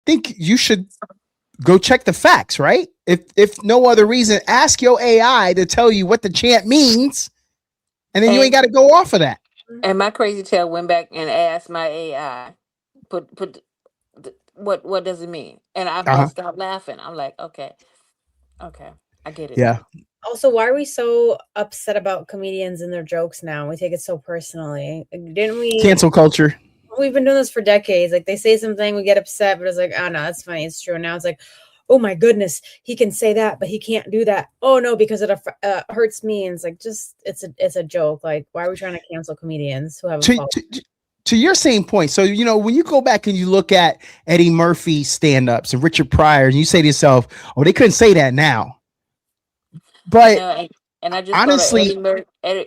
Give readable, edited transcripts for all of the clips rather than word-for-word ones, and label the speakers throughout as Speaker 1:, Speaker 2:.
Speaker 1: think you should go check the facts, right? If no other reason, ask your AI to tell you what the chant means, and then you ain't
Speaker 2: And
Speaker 1: got to go off of that.
Speaker 2: and my crazy tail went back and asked my AI, put what does it mean? And I
Speaker 1: Uh huh.
Speaker 2: bust out laughing. I'm like, okay, I get it
Speaker 1: Yeah.
Speaker 2: now.
Speaker 3: Also, why are we so upset about comedians and their jokes now? We take it so personally. Like, didn't we?
Speaker 1: Cancel culture.
Speaker 3: We've been doing this for decades. Like they say something, we get upset, but it's like, oh no, that's funny. It's true. And now it's like, oh my goodness, he can say that, but he can't do that. Oh no, because it hurts me. And it's like, just it's a joke. Like, why are we trying to cancel comedians who have a
Speaker 1: To,
Speaker 3: fault?
Speaker 1: to your same point. So, when you go back and you look at Eddie Murphy stand ups and Richard Pryor, and you say to yourself, oh, they couldn't say that now.
Speaker 2: You
Speaker 1: But
Speaker 2: know, and I just thought of Eddie
Speaker 1: honestly,
Speaker 2: Murphy.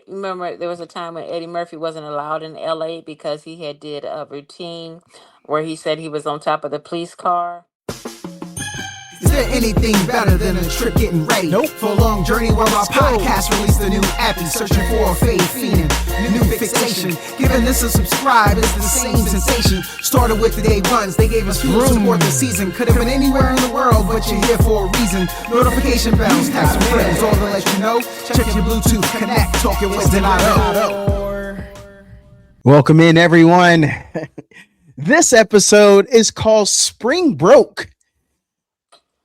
Speaker 2: Remember, there was a time when Eddie Murphy wasn't allowed in L.A. because he had did a routine where he said he was on top of the police car.
Speaker 4: Is there anything better than a trip getting ready?
Speaker 1: Nope.
Speaker 4: For a long journey where our podcast released a new appy, searching for a fade fiend, new fixation. Giving this a subscribe is the same sensation. Started with the day ones, they gave us fuel to support the season. Could have been anywhere in the world, but you're here for a reason. Notification bells, text some friends, all to let you know. Check your Bluetooth, connect, talking with Donato.
Speaker 1: welcome in, everyone. This episode is called Spring Broke.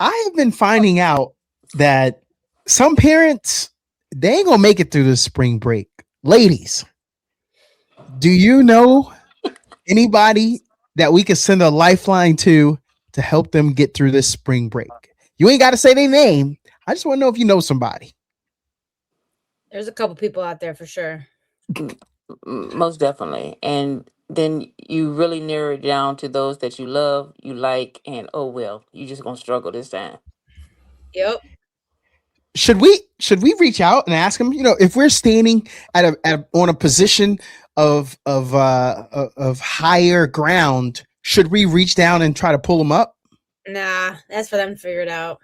Speaker 1: I have been finding out that some parents, they ain't gonna make it through this spring break. Ladies, do you know anybody that we could send a lifeline to help them get through this spring break? You ain't got to say their name. I just want to know if you know somebody.
Speaker 3: There's a couple people out there for sure.
Speaker 2: Most definitely. And then you really narrow it down to those that you love, you like, and oh well, you just gonna struggle this time.
Speaker 3: Yep.
Speaker 1: Should we reach out and ask them? If we're standing on a position of higher ground, should we reach down and try to pull them up?
Speaker 3: Nah, that's for them to figure it out.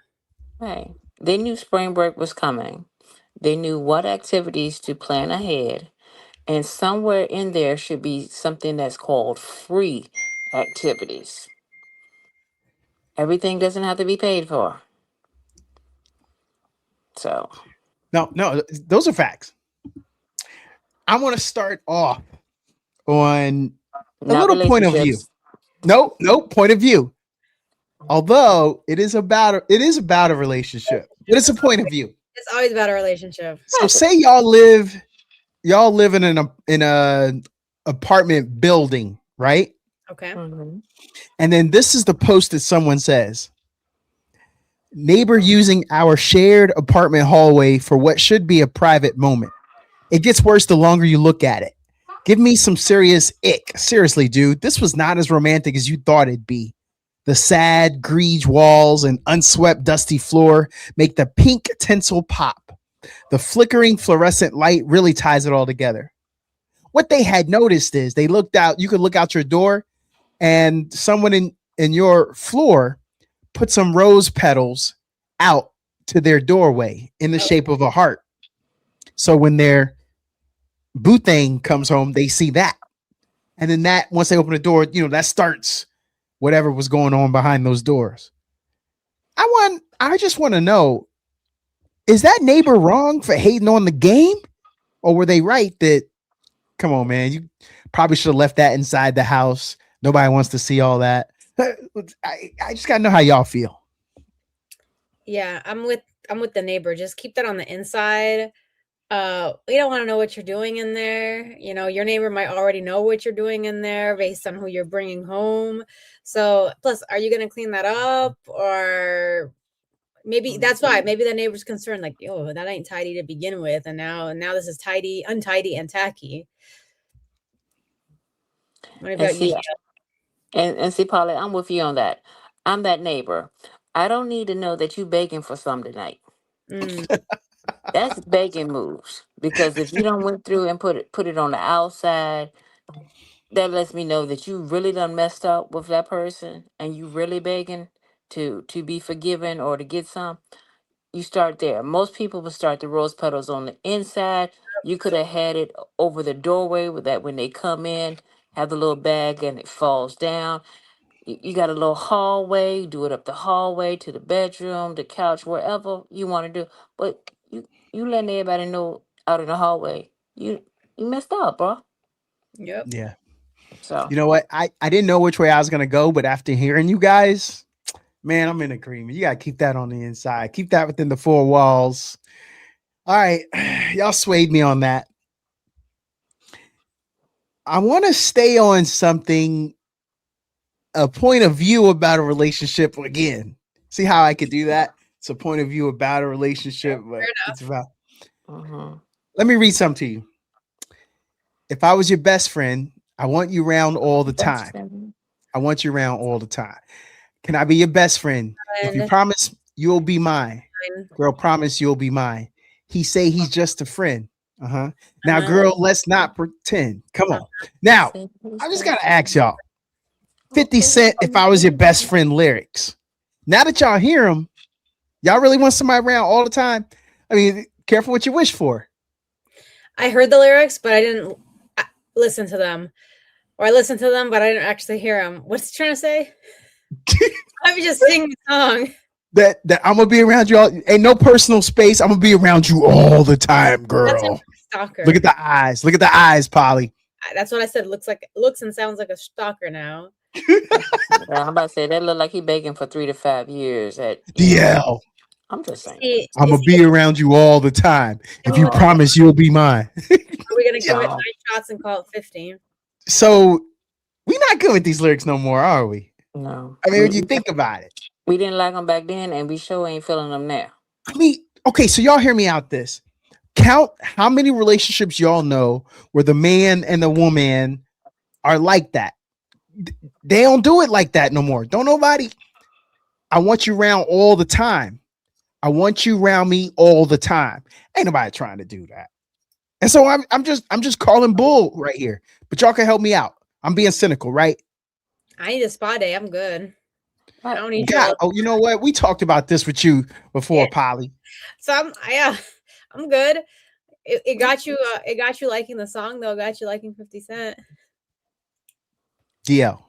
Speaker 2: Hey, they knew spring break was coming. They knew what activities to plan ahead. And somewhere in there should be something that's called free activities. Everything doesn't have to be paid for. So,
Speaker 1: No, those are facts. I want to start off on a
Speaker 2: not
Speaker 1: little point of view.
Speaker 2: relationships.
Speaker 1: No point of view. Although it is about a relationship, but it's a point of view.
Speaker 3: It's always about a relationship.
Speaker 1: So say y'all live in an apartment building, right?
Speaker 3: Okay.
Speaker 2: hmm
Speaker 1: And then this is the post that someone says: neighbor using our shared apartment hallway for what should be a private moment. It gets worse the longer you look at it. Give me some serious ick. Seriously, dude, this was not as romantic as you thought it'd be. The sad, greige walls and unswept, dusty floor make the pink tinsel pop. The flickering fluorescent light really ties it all together. What they had noticed is they looked out, you could look out your door, and someone in your floor put some rose petals out to their doorway in the shape of a heart. So when their boo thing comes home, they see that. And then that, once they open the door, that starts whatever was going on behind those doors. I just want to know, is that neighbor wrong for hating on the game? Or were they right that, come on, man, you probably should have left that inside the house. Nobody wants to see all that. I just got to know how y'all feel.
Speaker 3: Yeah, I'm with the neighbor. Just keep that on the inside. We don't want to know what you're doing in there. Your neighbor might already know what you're doing in there based on who you're bringing home. So, plus, are you going to clean that up? Or maybe that's why. Maybe the neighbor's concerned, like, yo, that ain't tidy to begin with, and now this is tidy, untidy, and tacky. What
Speaker 2: And
Speaker 3: about you?
Speaker 2: see, and see, Polly, I'm with you on that. I'm that neighbor. I don't need to know that you begging for some tonight.
Speaker 3: Mm,
Speaker 2: That's begging moves. Because if you don't went through and put it on the outside, that lets me know that you really done messed up with that person and you really begging to be forgiven or to get some. You start there. Most people will start the rose petals on the inside. You could have had it over the doorway with that when they come in, have the little bag and it falls down. You got a little hallway, do it up the hallway to the bedroom, the couch, wherever you want to do. But you letting everybody know out in the hallway, you messed up, bro.
Speaker 3: Yep.
Speaker 1: Yeah.
Speaker 2: So
Speaker 1: You know what? I didn't know which way I was gonna go, but after hearing you guys, man, I'm in agreement. You gotta keep that on the inside. Keep that within the four walls. All right. Y'all swayed me on that. I want to stay on something, a point of view about a relationship again. See how I could do that? It's a point of view about a relationship, but it's about.
Speaker 2: hmm
Speaker 1: Let me read something to you. If I was your best friend, I want you around all the
Speaker 2: that's
Speaker 1: time.
Speaker 2: seven.
Speaker 1: I want you around all the time. Can I be your best friend? If you
Speaker 3: And
Speaker 1: promise you'll be mine,
Speaker 3: fine.
Speaker 1: girl, promise you'll be mine. He say he's just a friend. Uh-huh. Now,
Speaker 3: Uh-huh.
Speaker 1: girl, let's not pretend. Come on. Now,
Speaker 2: Say who's
Speaker 1: I just
Speaker 2: that?
Speaker 1: gotta ask y'all. 50 Cent, if I was your best friend lyrics. Now that y'all hear them, y'all really want somebody around all the time? I mean, careful what you wish for.
Speaker 3: I heard the lyrics, but I didn't listen to them. Or I listened to them, but I didn't actually hear them. What's he trying to say? I was just singing the song.
Speaker 1: That I'm gonna be around you all. Ain't no personal space. I'm gonna be around you all the time,
Speaker 3: That's a
Speaker 1: girl.
Speaker 3: stalker.
Speaker 1: Look at the eyes. Look at the eyes, Polly.
Speaker 3: That's what I said. Looks and sounds like a stalker now.
Speaker 2: I'm about to say that look like he begging for 3 to 5 years.
Speaker 1: DL.
Speaker 2: I'm just saying.
Speaker 1: I'm gonna be around you all the time. If you promise you'll be mine.
Speaker 3: Are we gonna give it
Speaker 2: No.
Speaker 3: 9 shots and call it 15?
Speaker 1: So we not good with these lyrics no more, are we?
Speaker 2: No,
Speaker 1: I mean, when you think about it.
Speaker 2: we didn't like them back then, and we sure ain't feeling them now.
Speaker 1: I mean, okay, so y'all hear me out this. Count how many relationships y'all know where the man and the woman are like that. They don't do it like that no more. Don't nobody. I want you around all the time. I want you around me all the time. Ain't nobody trying to do that. And so I'm just calling bull right here. But y'all can help me out. I'm being cynical, right?
Speaker 3: I need a spa day. I'm good. I don't need
Speaker 1: God,
Speaker 3: your
Speaker 1: oh, you know what? We talked about this with you before,
Speaker 3: Yeah.
Speaker 1: Polly.
Speaker 3: So I'm good. It got you it got you liking the song though, got you liking 50 Cent.
Speaker 1: DL.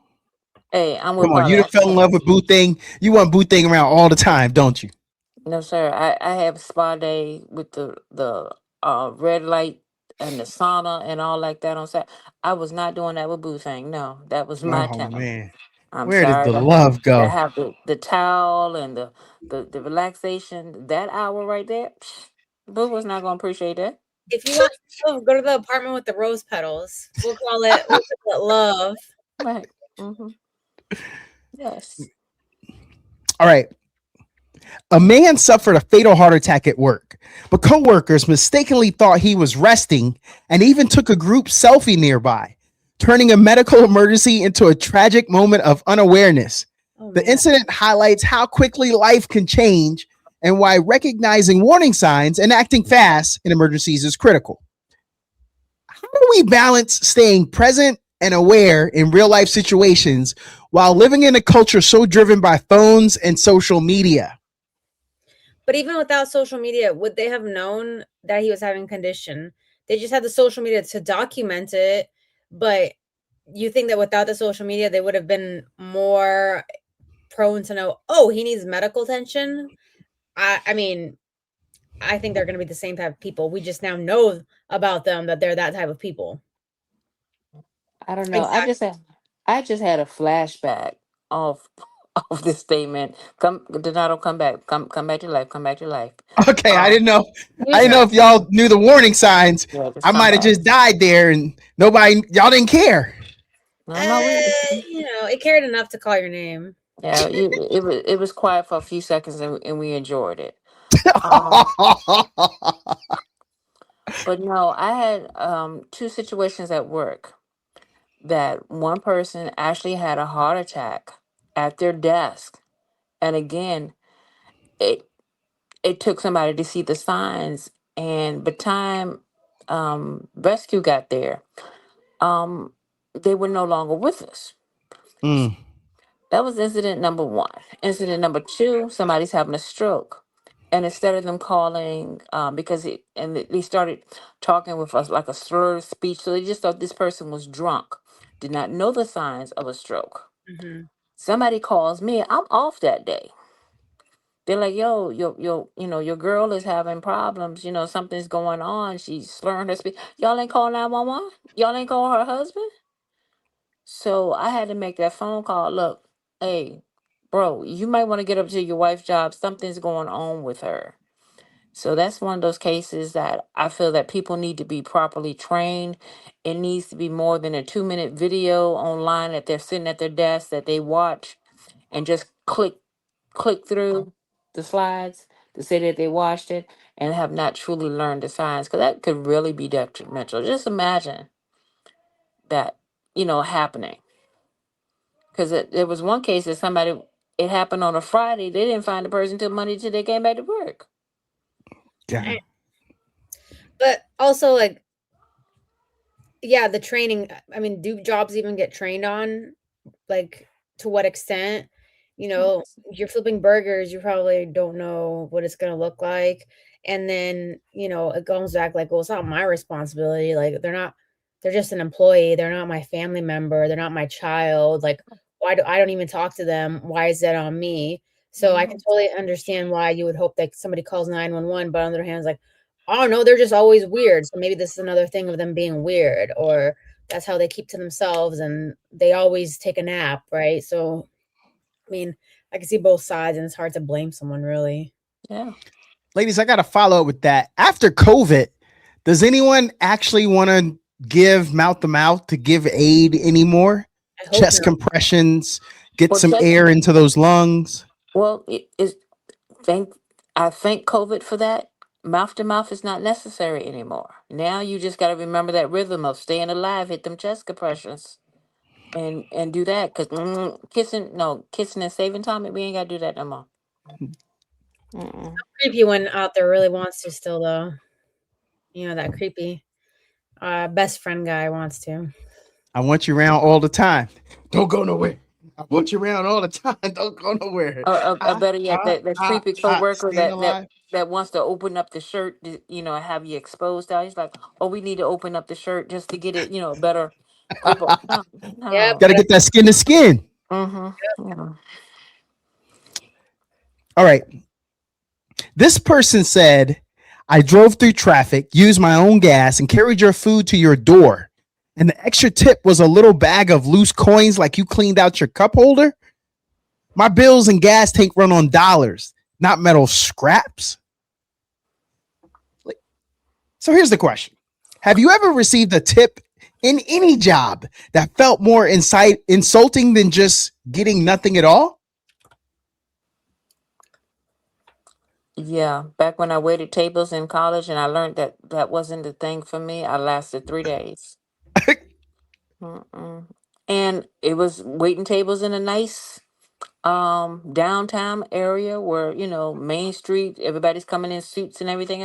Speaker 2: Hey, I'm with
Speaker 1: Come on, you
Speaker 2: Polly.
Speaker 1: done fell in love with Boo Thing. You want Boo Thing around all the time, don't you?
Speaker 2: No, sir. I have spa day with the red light and the sauna and all like that on set. I was not doing that with Boo Thing. No, that was my
Speaker 1: Oh
Speaker 2: time.
Speaker 1: man.
Speaker 2: I'm
Speaker 1: Where did
Speaker 2: sorry
Speaker 1: the love
Speaker 2: to
Speaker 1: go?
Speaker 2: have the towel and the relaxation that hour right there. Boo was not gonna appreciate that.
Speaker 3: If you want love, go to the apartment with the rose petals. We'll call it love.
Speaker 2: Right. Mm-hmm. Yes.
Speaker 1: All right. A man suffered a fatal heart attack at work, but coworkers mistakenly thought he was resting and even took a group selfie nearby, turning a medical emergency into a tragic moment of unawareness.
Speaker 3: Oh,
Speaker 1: The
Speaker 3: man.
Speaker 1: incident highlights how quickly life can change and why recognizing warning signs and acting fast in emergencies is critical. How do we balance staying present and aware in real life situations while living in a culture so driven by phones and social media?
Speaker 3: But even without social media, would they have known that he was having condition? They just had the social media to document it, but you think that without the social media, they would have been more prone to know, oh, he needs medical attention? I mean, I think they're going to be the same type of people. We just now know about them that they're that type of people.
Speaker 2: I don't know. I just had a flashback of of this statement. Come, Donato, come back. Come back to life. Come back to life.
Speaker 1: Okay, I
Speaker 2: Um,
Speaker 1: didn't know.
Speaker 3: He
Speaker 1: I
Speaker 3: was
Speaker 1: didn't know if y'all knew the warning signs.
Speaker 2: yeah, just
Speaker 1: I
Speaker 2: come
Speaker 1: might have
Speaker 2: back.
Speaker 1: just died there and y'all didn't care.
Speaker 2: No,
Speaker 3: it cared enough to call your name.
Speaker 2: yeah, it was quiet for a few seconds and we enjoyed it. Um, but no, I had two situations at work that one person actually had a heart attack at their desk, and again, it it took somebody to see the signs, and by the time rescue got there, um, they were no longer with us.
Speaker 1: Mm,
Speaker 2: That was incident number one. Incident number two, somebody's having a stroke. And instead of them calling, they started talking with us like a slurred speech. So they just thought this person was drunk, did not know the signs of a stroke.
Speaker 3: Mhm.
Speaker 2: Somebody calls me, I'm off that day. They're like, yo, your girl is having problems. Something's going on. She's slurring her speech. Y'all ain't call 911. Y'all ain't call her husband. So I had to make that phone call. Look, hey, bro, you might want to get up to your wife's job. Something's going on with her. So that's one of those cases that I feel that people need to be properly trained. It needs to be more than a 2-minute video online that they're sitting at their desk that they watch and just click through the slides to say that they watched it and have not truly learned the science, because that could really be detrimental. Just imagine that, happening. Because there was one case that it happened on a Friday. They didn't find the person till Monday till they came back to work.
Speaker 1: Yeah.
Speaker 3: But also, like, yeah, the training. I mean, do jobs even get trained on? Like, to what extent? You're flipping burgers, you probably don't know what it's gonna look like. And then, it comes back like, well, it's not my responsibility. Like, they're just an employee. They're not my family member. They're not my child. Like, why do I don't even talk to them? Why is that on me? So I can totally understand why you would hope that somebody calls 911, but on the other hand, it's like, oh no, they're just always weird. So maybe this is another thing of them being weird, or that's how they keep to themselves and they always take a nap, right? So I mean, I can see both sides and it's hard to blame someone really.
Speaker 2: Yeah.
Speaker 1: Ladies, I got to follow up with that. After COVID, does anyone actually want to give mouth to mouth to give aid anymore?
Speaker 3: I hope
Speaker 1: Chest
Speaker 3: not.
Speaker 1: compressions, get
Speaker 2: Well,
Speaker 1: some air into those lungs.
Speaker 2: Well, I thank COVID for that. Mouth to mouth is not necessary anymore. Now you just got to remember that rhythm of staying alive, hit them chest compressions, and do that. Cause kissing and saving time. We ain't got to do that no more. Mm-mm.
Speaker 3: Creepy one out there really wants to still though. That creepy best friend guy wants to.
Speaker 1: I want you around all the time. Don't go nowhere. I want you around all the time. Don't go nowhere.
Speaker 2: Or better yet, that creepy coworker
Speaker 1: Staying
Speaker 2: that that
Speaker 1: alive.
Speaker 2: that wants to open up the shirt, have you exposed out. He's like, oh, we need to open up the shirt just to get it, a better grip on. No,
Speaker 3: Yep.
Speaker 2: no.
Speaker 1: Got to get that skin to skin.
Speaker 2: Mm-hmm. Yeah.
Speaker 1: All right. This person said, I drove through traffic, used my own gas, and carried your food to your door. And the extra tip was a little bag of loose coins like you cleaned out your cup holder. My bills and gas tank run on dollars, not metal scraps. So here's the question. Have you ever received a tip in any job that felt more insulting than just getting nothing at all?
Speaker 2: Yeah, back when I waited tables in college and I learned that that wasn't the thing for me, I lasted 3 days. Mm-mm. And it was waiting tables in a nice downtown area where, Main Street, everybody's coming in suits and everything,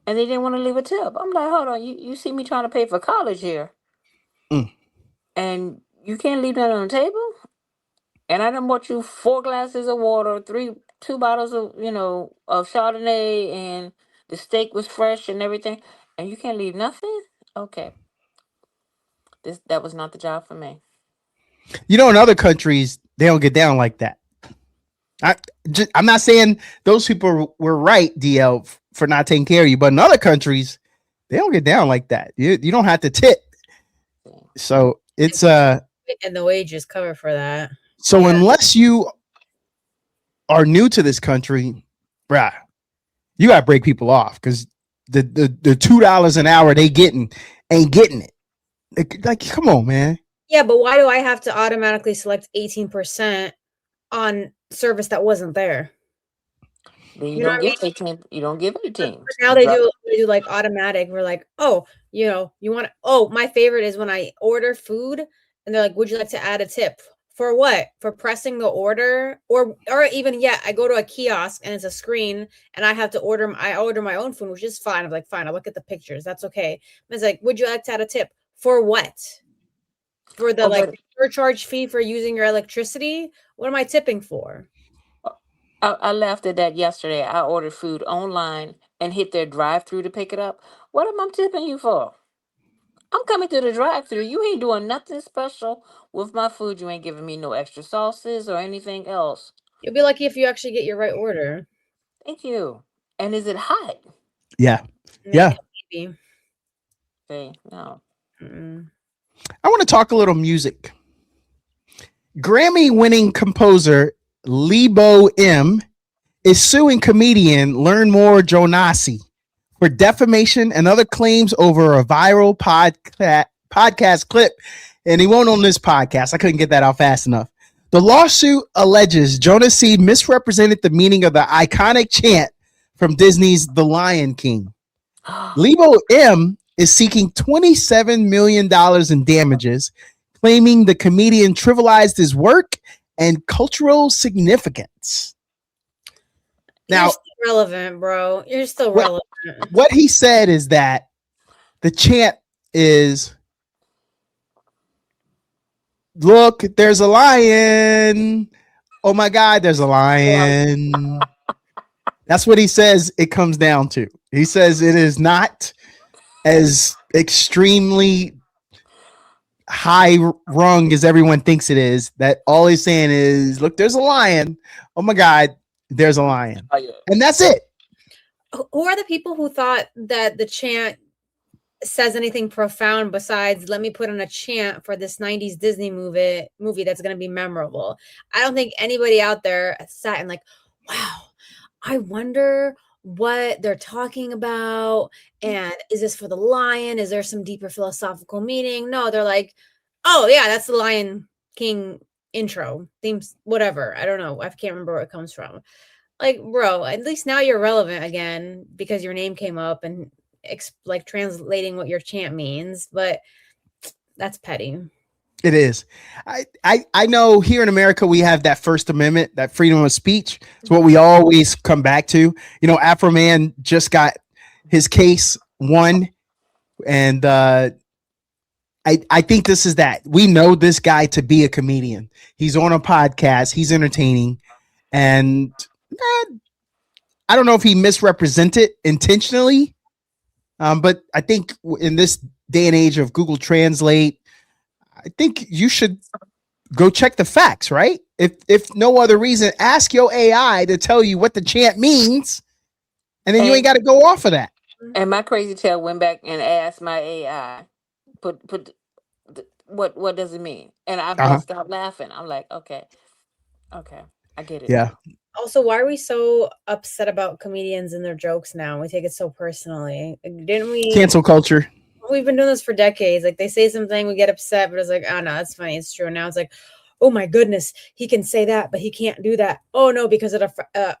Speaker 2: and they didn't want to leave a tip. I'm like, hold on, you see me trying to pay for college here,
Speaker 1: Mm.
Speaker 2: and you can't leave that on the table? And I done bought you 4 glasses of water, 2 bottles of, of Chardonnay, and the steak was fresh and everything, and you can't leave nothing? Okay. That was not the job for me.
Speaker 1: In other countries, they don't get down like that. I'm not saying those people were right, DL, for not taking care of you, but in other countries, they don't get down like that. You don't have to tip. So it's
Speaker 3: and the wages cover for that.
Speaker 1: So unless you are new to this country, bruh, you gotta break people off because the $2 an hour they ain't getting it. Like, come on, man.
Speaker 3: Yeah, but why do I have to automatically select 18% on service that wasn't there?
Speaker 2: You don't give 18. You don't give 18.
Speaker 3: Now they do like automatic. We're like, oh, you want to. Oh, my favorite is when I order food and they're like, would you like to add a tip? For what? For pressing the order, or even I go to a kiosk and it's a screen and I have to order. I order my own food, which is fine. I'm like, fine. I'll look at the pictures. That's okay. And it's like, would you like to add a tip? For what? For the surcharge fee for using your electricity? What am I tipping for?
Speaker 2: I laughed at that yesterday. I ordered food online and hit their drive-through to pick it up. What am I tipping you for? I'm coming to the drive-through. You ain't doing nothing special with my food. You ain't giving me no extra sauces or anything else.
Speaker 3: You'll be lucky if you actually get your right order.
Speaker 2: Thank you. And is it hot?
Speaker 1: Yeah.
Speaker 3: Yeah,
Speaker 1: Yeah.
Speaker 3: maybe.
Speaker 2: See, no.
Speaker 3: Mm.
Speaker 1: I want to talk a little music. Grammy winning composer Lebo M is suing comedian Learn More Jonasi for defamation and other claims over a viral podcast clip. And he won't on this podcast. I couldn't get that out fast enough. The lawsuit alleges Jonasi misrepresented the meaning of the iconic chant from Disney's The Lion King. Lebo M is seeking $27 million in damages, claiming the comedian trivialized his work and cultural significance. Now,
Speaker 3: you're still relevant, bro. You're still
Speaker 1: what,
Speaker 3: relevant.
Speaker 1: what he said is that the chant is, look, there's a lion. Oh my God, there's a lion. That's what he says it comes down to. He says it is not as extremely high rung as everyone thinks it is. That all he's saying is, look, there's a lion. Oh my God, there's a lion.
Speaker 2: Oh, yeah.
Speaker 1: And that's it.
Speaker 3: Who are the people who thought that the chant says anything profound besides let me put on a chant for this 90s Disney movie that's going to be memorable? I don't think anybody out there sat and like, wow, I wonder what they're talking about, and is this for the lion? Is there some deeper philosophical meaning? No, they're like, oh yeah, that's the Lion King intro themes, whatever. I don't know, I can't remember where it comes from. Like, bro, at least now you're relevant again because your name came up and like translating what your chant means, but that's petty.
Speaker 1: It is. I know here in America we have that First Amendment, that freedom of speech. It's what we always come back to. You know, Afro Man just got his case won, and I think this is that. We know this guy to be a comedian. He's on a podcast. He's entertaining, and I don't know if he misrepresented intentionally, but I think in this day and age of Google Translate, I think you should go check the facts, right? If no other reason, ask your AI to tell you what the chant means, and then you ain't got to go off of that.
Speaker 2: And my crazy tail went back and asked my AI, put what does it mean? And I bust out laughing. I'm like, okay, I get it.
Speaker 1: Yeah.
Speaker 3: Also, why are we so upset about comedians and their jokes now? We take it so personally. Didn't we?
Speaker 1: Cancel culture.
Speaker 3: We've been doing this for decades. Like, they say something, we get upset, but it's like, oh no, that's funny, it's true. Now it's like, oh my goodness, he can say that, but he can't do that. Oh no, because it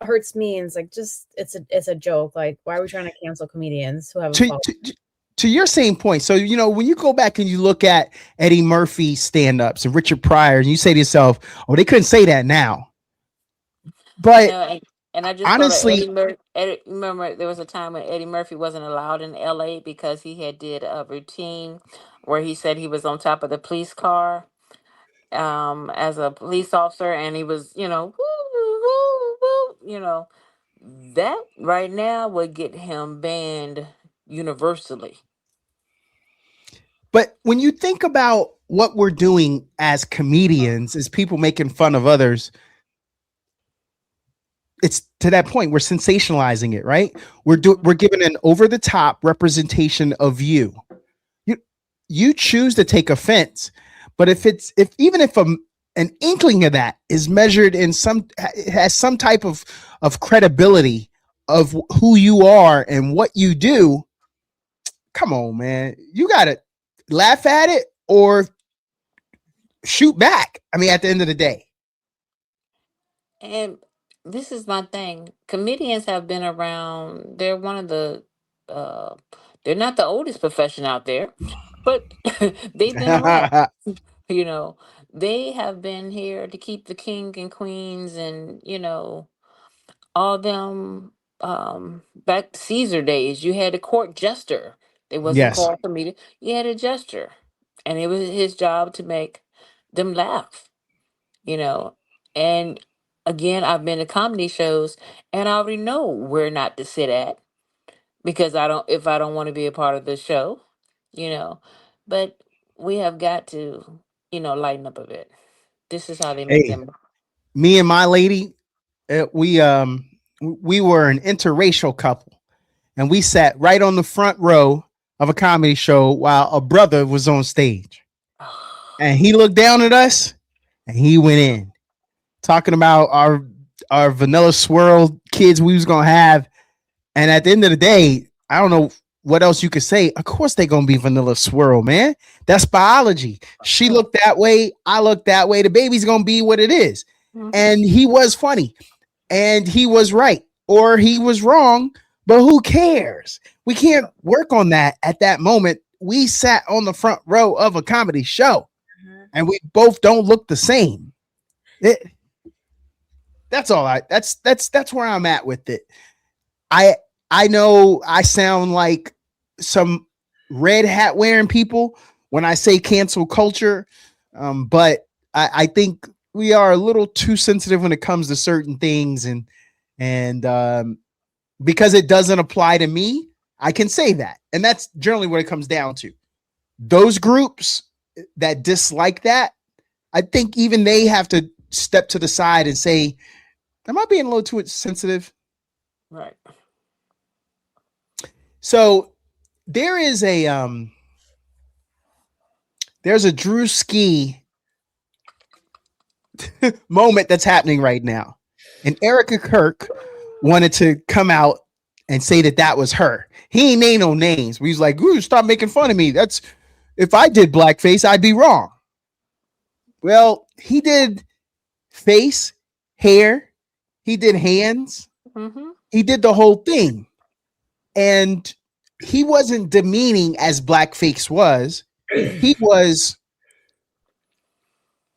Speaker 3: hurts me. And it's like, just it's a joke. Like, why are we trying to cancel comedians who have a
Speaker 1: to your same point? So, you know, when you go back and you look at Eddie Murphy stand-ups and Richard Pryor, and you say to yourself, oh, they couldn't say that now. But
Speaker 2: and I just honestly, remember there was a time when Eddie Murphy wasn't allowed in LA because he had did a routine where he said he was on top of the police car as a police officer, and he was, woo, woo, woo, that right now would get him banned universally.
Speaker 1: But when you think about what we're doing as comedians, as people making fun of others, it's to that point we're sensationalizing it, right? We're giving an over the top representation of you. You choose to take offense, but if even if an inkling of that is measured in has some type of credibility of who you are and what you do, come on, man, you gotta laugh at it or shoot back. I mean, at the end of the day.
Speaker 2: And this is my thing. Comedians have been around. They're one of the they're not the oldest profession out there, but they've been around. They have been here to keep the king and queens and, all them back to Caesar days. You had a court jester. They wasn't
Speaker 1: Yes.
Speaker 2: called comedian. You had a jester. And it was his job to make them laugh, And again, I've been to comedy shows and I already know where not to sit at because if I don't want to be a part of the show, you know. But we have got to, lighten up a bit. This is how they make
Speaker 1: Hey,
Speaker 2: them.
Speaker 1: me and my lady, we were an interracial couple, and we sat right on the front row of a comedy show while a brother was on stage, and he looked down at us, and he went in talking about our vanilla swirl kids we was gonna have. And at the end of the day, I don't know what else you could say. Of course they're gonna be vanilla swirl, man. That's biology. She looked that way, I look that way. The baby's gonna be what it is.
Speaker 2: Mhm.
Speaker 1: And he was funny, and he was right, or he was wrong. But who cares? We can't work on that at that moment. We sat on the front row of a comedy show, and we both don't look the same. It, that's all. That's where I'm at with it. I I know I sound like some red hat wearing people when I say cancel culture, but I think we are a little too sensitive when it comes to certain things, and because it doesn't apply to me, I can say that, and that's generally what it comes down to. Those groups that dislike that, I think even they have to step to the side and say, "Am I being a little too sensitive?"
Speaker 2: Right.
Speaker 1: So there is there's a Drew Ski moment that's happening right now, and Erica Kirk wanted to come out and say that that was her. He ain't name no names. But he's like, "Ooh, stop making fun of me. That's if I did blackface, I'd be wrong." Well, he did face, hair, he did hands,
Speaker 2: Mm-hmm.
Speaker 1: he did the whole thing, and he wasn't demeaning as blackface was. He was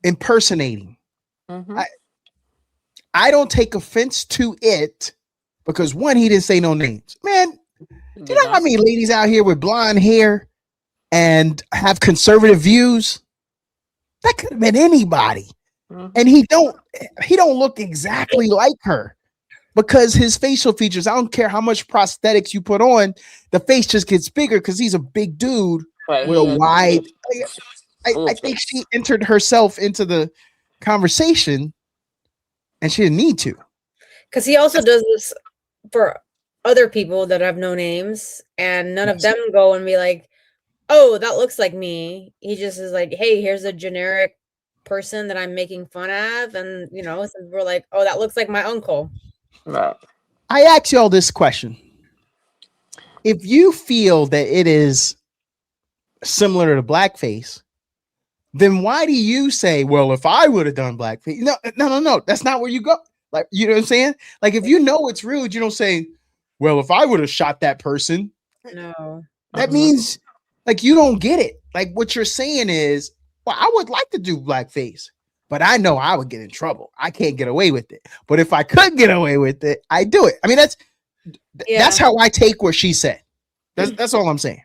Speaker 1: impersonating.
Speaker 2: Mm-hmm.
Speaker 1: I don't take offense to it because one, he didn't say no names. Man, do you know how many ladies out here with blonde hair and have conservative views? That could have been anybody.
Speaker 2: Mm-hmm.
Speaker 1: And he don't look exactly like her because his facial features, I don't care how much prosthetics you put on, the face just gets bigger because he's a big dude
Speaker 2: Right.
Speaker 1: with a
Speaker 2: Yeah.
Speaker 1: wide.
Speaker 2: Full
Speaker 1: I think
Speaker 2: face.
Speaker 1: she entered herself into the conversation and she didn't need to.
Speaker 3: Because he also does this for other people that have no names, and none of them go and be like, "Oh, that looks like me." He just is like, "Hey, here's a generic person that I'm making fun of," and so we're like, "Oh, that looks like my uncle."
Speaker 2: Right.
Speaker 1: I ask y'all this question. If you feel that it is similar to blackface, then why do you say, well, if I would have done blackface? No. That's not where you go. Like, you know what I'm saying? Like, if you know it's rude, you don't say, well, if I would have shot that person.
Speaker 3: No.
Speaker 1: That
Speaker 2: Mhm.
Speaker 1: means, like, you don't get it. Like, what you're saying is, well, I would like to do blackface, but I know I would get in trouble. I can't get away with it. But if I could get away with it, I do it. I mean, that's how I take what she said. That's all I'm saying.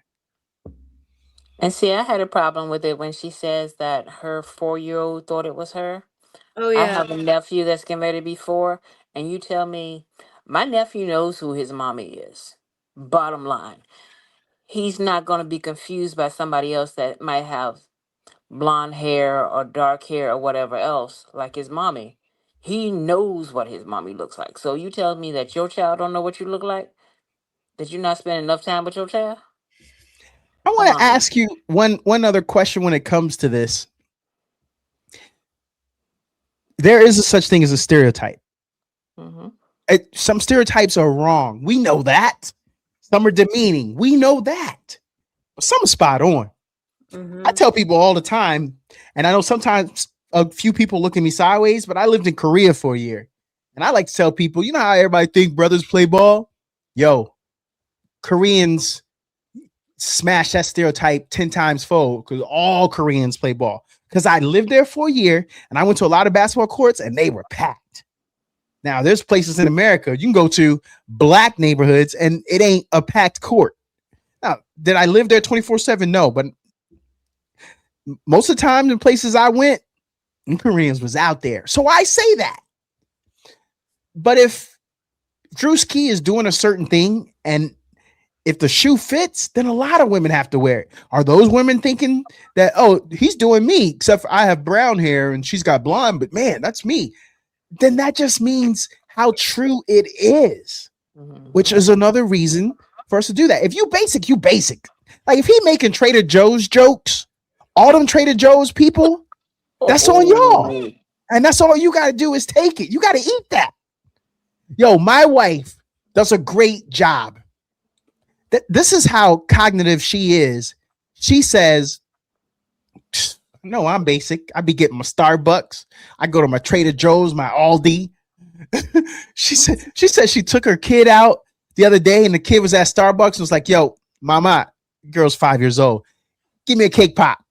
Speaker 2: And see, I had a problem with it when she says that her 4-year-old thought it was her.
Speaker 3: Oh
Speaker 2: I
Speaker 3: yeah.
Speaker 2: have a nephew that's getting ready to be 4, and you tell me my nephew knows who his mommy is. Bottom line, he's not going to be confused by somebody else that might have blonde hair or dark hair or whatever else like his mommy. He knows what his mommy looks like. So you tell me that your child don't know what you look like? That you're not spending enough time with your child?
Speaker 1: I
Speaker 2: Come
Speaker 1: want to
Speaker 2: on.
Speaker 1: ask you one other question when it comes to this. There is a such thing as a stereotype.
Speaker 2: Mm-hmm.
Speaker 1: Some stereotypes are wrong. We know that. Some are demeaning. We know that. But some are spot on. I tell people all the time, and I know sometimes a few people look at me sideways, but I lived in Korea for a year. And I like to tell people, you know how everybody think brothers play ball? Yo, Koreans smash that stereotype 10 times fold because all Koreans play ball. Because I lived there for a year and I went to a lot of basketball courts and they were packed. Now, there's places in America you can go to black neighborhoods and it ain't a packed court. Now, did I live there 24/7? No, but most of the time, the places I went, Koreans was out there. So I say that. But if Drewski is doing a certain thing and if the shoe fits, then a lot of women have to wear it. Are those women thinking that, oh, he's doing me, except for I have brown hair and she's got blonde, but man, that's me. Then that just means how true it is, which is another reason for us to do that. If you basic, you basic. Like if he making Trader Joe's jokes, all them Trader Joe's people, that's on y'all. And that's all you got to do is take it. You got to eat that. Yo, my wife does a great job. This is how cognitive she is. She says, no, I'm basic. I be getting my Starbucks. I go to my Trader Joe's, my Aldi. she said she took her kid out the other day and the kid was at Starbucks and was like, yo, mama, girl's 5 years old. Give me a cake pop.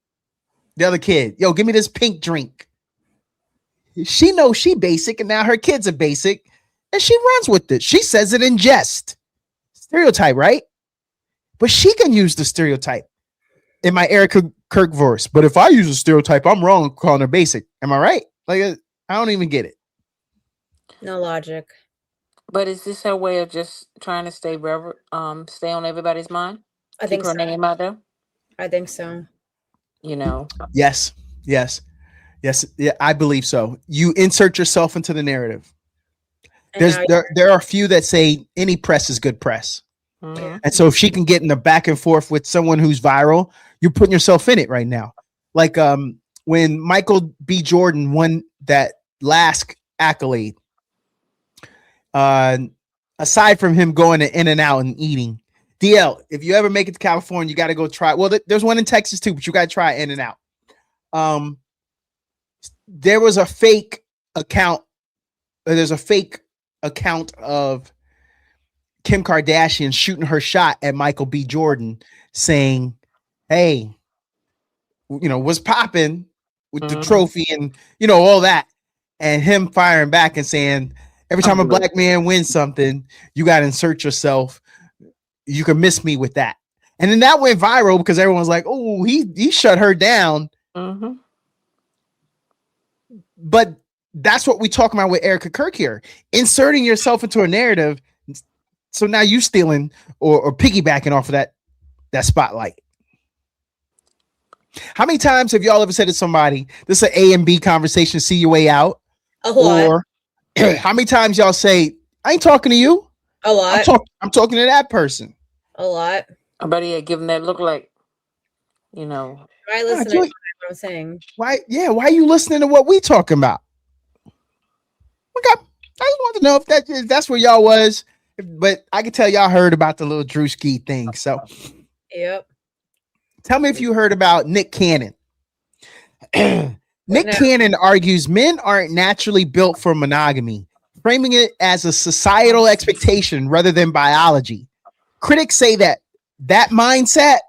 Speaker 1: The other kid, yo, give me this pink drink. She knows she basic and now her kids are basic and she runs with it. She says it in jest. Stereotype, right? But she can use the stereotype in my Erica Kirk verse. But if I use a stereotype, I'm wrong calling her basic. Am I right? Like, I don't even get it.
Speaker 3: No logic.
Speaker 2: But is this her way of just trying to stay on everybody's mind?
Speaker 3: I think
Speaker 2: Keep her
Speaker 3: so.
Speaker 2: name out there?
Speaker 3: I think so.
Speaker 2: You know?
Speaker 1: Yes. Yeah, I believe so. You insert yourself into the narrative. There are a few that say any press is good press.
Speaker 2: Mm-hmm.
Speaker 1: And so if she can get in the back and forth with someone who's viral, you're putting yourself in it right now. Like when Michael B. Jordan won that last accolade, aside from him going to In-N-Out and eating, DL, if you ever make it to California, you got to go try. Well, there's one in Texas too, but you got to try In-N-Out. There was a fake account. There's a fake account of Kim Kardashian shooting her shot at Michael B. Jordan saying, hey, what's popping with the trophy and, all that. And him firing back and saying, every time a black man wins something, you got to insert yourself. You can miss me with that. And then that went viral because everyone's like, oh, he shut her down.
Speaker 2: Mm-hmm.
Speaker 1: But that's what we talk about with Erica Kirk here. Inserting yourself into a narrative. So now you stealing or piggybacking off of that spotlight. How many times have y'all ever said to somebody, this is an A and B conversation, see your way out?
Speaker 3: A lot.
Speaker 1: Or how many times y'all say, I ain't talking to you?
Speaker 3: A lot.
Speaker 1: I'm talking to that person.
Speaker 3: A lot.
Speaker 2: But give them that look like,
Speaker 3: I listen to what I'm saying.
Speaker 1: Why are you listening to what we talking about? Okay. I just want to know if that's where y'all was. But I can tell y'all heard about the little Drewski thing. So,
Speaker 3: yep.
Speaker 1: Tell me if you heard about Nick Cannon. Nick Cannon argues men aren't naturally built for monogamy, framing it as a societal expectation rather than biology. Critics say that mindset,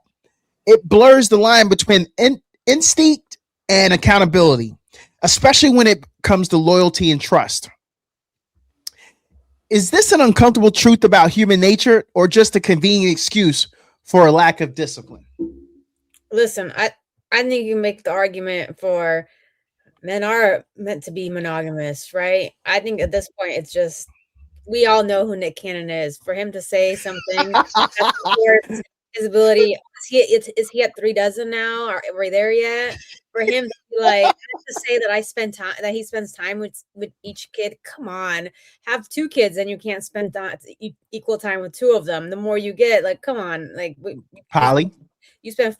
Speaker 1: it blurs the line between instinct and accountability, especially when it comes to loyalty and trust. Is this an uncomfortable truth about human nature or just a convenient excuse for a lack of discipline?
Speaker 3: Listen, I think you make the argument for men are meant to be monogamous, right? I think at this point, it's just, we all know who Nick Cannon is. For him to say something that's his ability, is he at 3 dozen now? Are we there yet? For him to be like, to say that he spends time with each kid. Come on, have 2 kids and you can't spend equal time with 2 of them. The more you get, like, come on, like,
Speaker 1: Polly,
Speaker 3: you spent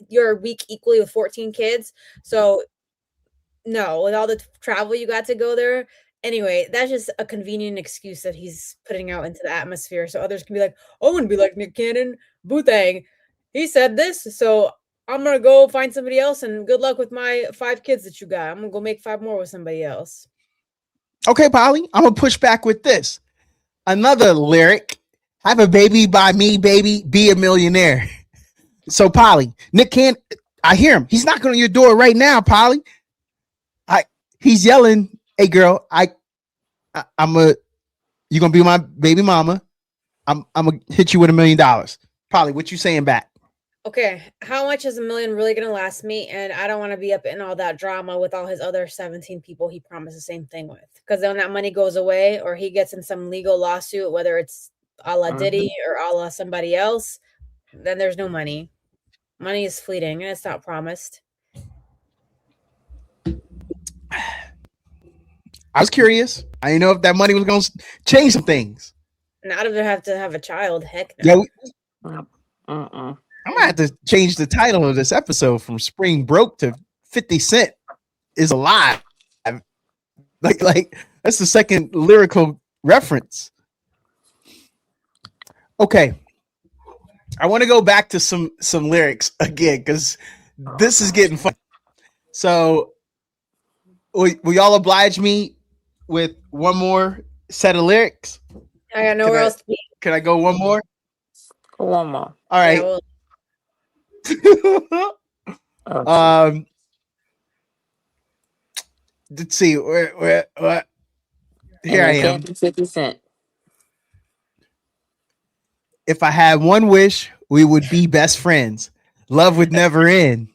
Speaker 3: your week equally with 14 kids. So no, with all the travel you got to go there. Anyway, that's just a convenient excuse that he's putting out into the atmosphere. So others can be like, I want to be like Nick Cannon. Boothang. He said this. So I'm going to go find somebody else and good luck with my 5 kids that you got. I'm going to go make 5 more with somebody else.
Speaker 1: Okay, Polly, I'm going to push back with this. Another lyric, have a baby by me, baby, be a millionaire. So, Polly, Nick Cannon, I hear him. He's knocking on your door right now, Polly. He's yelling, hey, girl, you're going to be my baby mama. I'm going to hit you with $1 million. Polly, what you saying back?
Speaker 3: Okay, how much is $1 million really going to last me? And I don't want to be up in all that drama with all his other 17 people he promised the same thing with. Because then that money goes away or he gets in some legal lawsuit, whether it's a la Diddy or a la somebody else, then there's no money. Money is fleeting and it's not promised.
Speaker 1: I was curious. I didn't know if that money was going to change some things.
Speaker 3: Not if they have to have a child. Heck
Speaker 1: Yeah,
Speaker 3: no.
Speaker 1: I'm going to have to change the title of this episode from Spring Broke to 50 Cent is Alive. Like that's the second lyrical reference. Okay. I want to go back to some lyrics again because this is getting fun. So will y'all oblige me with one more set of lyrics?
Speaker 3: I got nowhere else to be.
Speaker 1: Can I go one more?
Speaker 2: One more.
Speaker 1: All right.
Speaker 2: Yeah,
Speaker 1: Let's see. Where here I am.
Speaker 2: 50 Cent.
Speaker 1: If I had one wish, we would be best friends. Love would never end.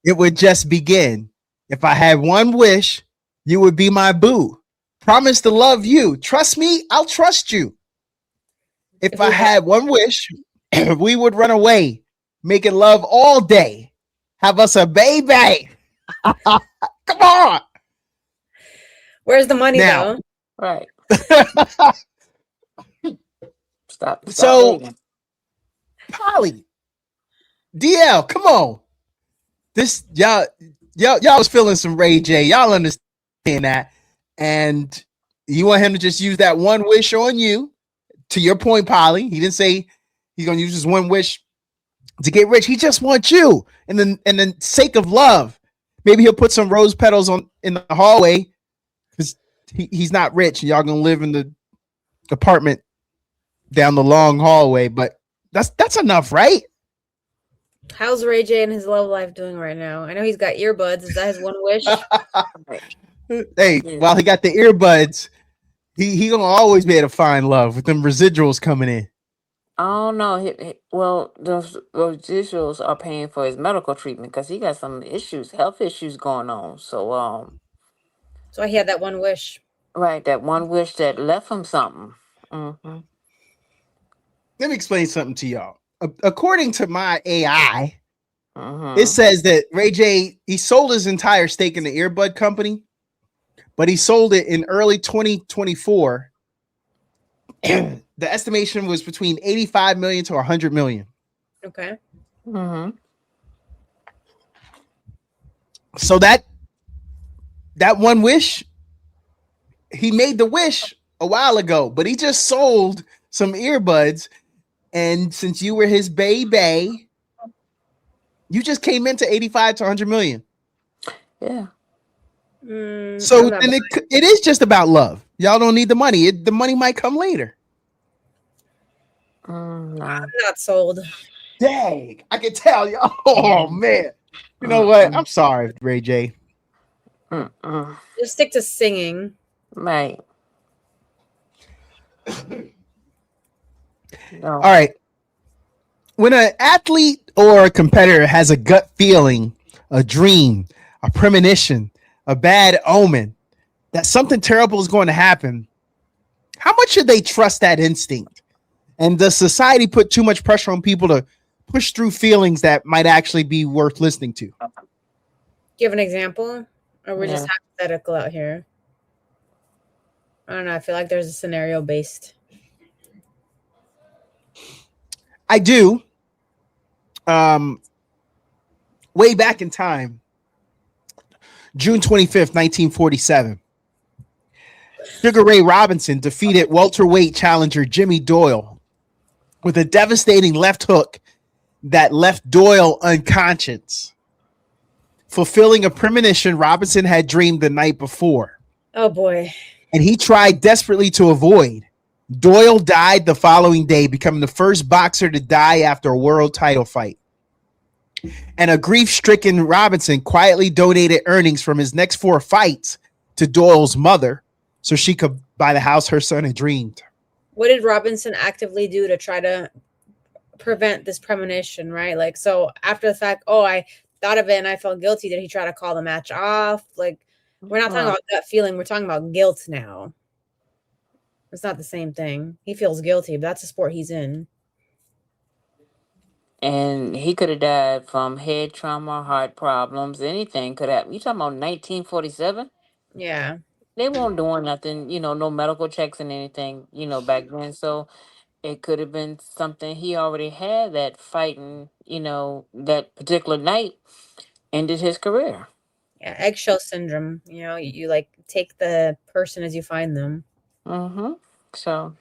Speaker 1: It would just begin. If I had one wish, you would be my boo. Promise to love you. Trust me, I'll trust you. If I had one wish, we would run away, making love all day. Have us a baby. Come on.
Speaker 3: Where's the money
Speaker 1: Now.
Speaker 3: though?
Speaker 2: Right. Stop
Speaker 1: So,
Speaker 2: begging.
Speaker 1: Polly, DL, come on. This y'all was feeling some Ray J. Y'all understand that, and you want him to just use that one wish on you. To your point, Polly, he didn't say he's gonna use his one wish to get rich. He just wants you, and then sake of love, maybe he'll put some rose petals in the hallway because he's not rich, and y'all gonna live in the apartment down the long hallway. But that's enough, right?
Speaker 3: How's Ray J and his love life doing right now? I know he's got earbuds. Is that his one wish?
Speaker 1: Hey, while he got the earbuds, he gonna always be able to find love with them residuals coming in.
Speaker 2: Oh no! Well, those residuals are paying for his medical treatment because he got some health issues going on. So
Speaker 3: So he had that one wish.
Speaker 2: right, that one wish that left him something. Mm-hmm.
Speaker 1: Let me explain something to y'all. According to my AI,
Speaker 2: Mm-hmm.
Speaker 1: it says that Ray J, he sold his entire stake in the earbud company, but he sold it in early 2024. The estimation was between 85 million to 100 million.
Speaker 3: Okay.
Speaker 2: Mm-hmm.
Speaker 1: So that one wish, he made the wish a while ago, but he just sold some earbuds. And since you were his baby, you just came into 85 to 100 million.
Speaker 2: Yeah.
Speaker 1: So then it is just about love. Y'all don't need the money. The money might come later.
Speaker 2: No.
Speaker 3: I'm not sold.
Speaker 1: Dang, I can tell y'all. Oh man, you know what? I'm sorry, Ray J.
Speaker 3: Just stick to singing.
Speaker 2: Right. No.
Speaker 1: All right. When an athlete or a competitor has a gut feeling, a dream, a premonition, a bad omen that something terrible is going to happen, how much should they trust that instinct? And does society put too much pressure on people to push through feelings that might actually be worth listening to?
Speaker 3: Give an example, or we're just
Speaker 2: Yeah.
Speaker 3: hypothetical out here. I don't know. I feel like there's a scenario based.
Speaker 1: I do. Way back in time, June 25th, 1947, Sugar Ray Robinson defeated welterweight challenger Jimmy Doyle with a devastating left hook that left Doyle unconscious, fulfilling a premonition Robinson had dreamed the night before.
Speaker 3: Oh boy.
Speaker 1: And he tried desperately to avoid. Doyle died the following day, becoming the first boxer to die after a world title fight. And a grief-stricken Robinson quietly donated earnings from his next 4 fights to Doyle's mother so she could buy the house her son had dreamed.
Speaker 3: What did Robinson actively do to try to prevent this premonition, right? Like, so after the fact, I thought of it and I felt guilty. Did he try to call the match off? Like, we're not talking about gut feeling. We're talking about guilt now. It's not the same thing. He feels guilty, but that's the sport he's in.
Speaker 2: And he could have died from head trauma, heart problems, anything could happen. You talking about 1947?
Speaker 3: Yeah.
Speaker 2: They weren't doing nothing, no medical checks and anything, back then. So it could have been something he already had that fighting, that particular night ended his career.
Speaker 3: Yeah, eggshell syndrome. You like take the person as you find them.
Speaker 2: Mm-hmm. So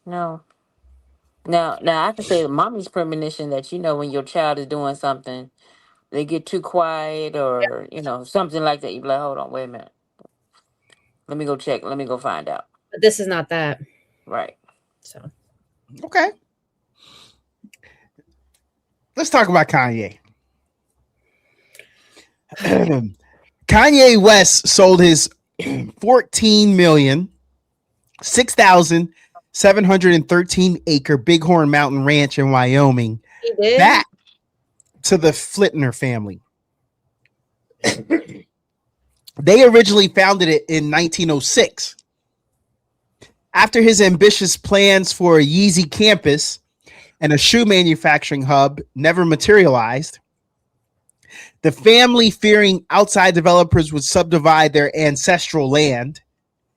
Speaker 2: no. Now I can say mommy's premonition that when your child is doing something, they get too quiet or something like that. You be like, hold on, wait a minute, let me go check, let me go find out.
Speaker 3: But this is not that.
Speaker 2: Right.
Speaker 3: So
Speaker 1: Okay. Let's talk about Kanye. Kanye West sold his 14,006,713 acre Bighorn Mountain Ranch in Wyoming
Speaker 3: he did.
Speaker 1: back to the Flittner family. They originally founded it in 1906. After his ambitious plans for a Yeezy campus and a shoe manufacturing hub never materialized, the family, fearing outside developers would subdivide their ancestral land,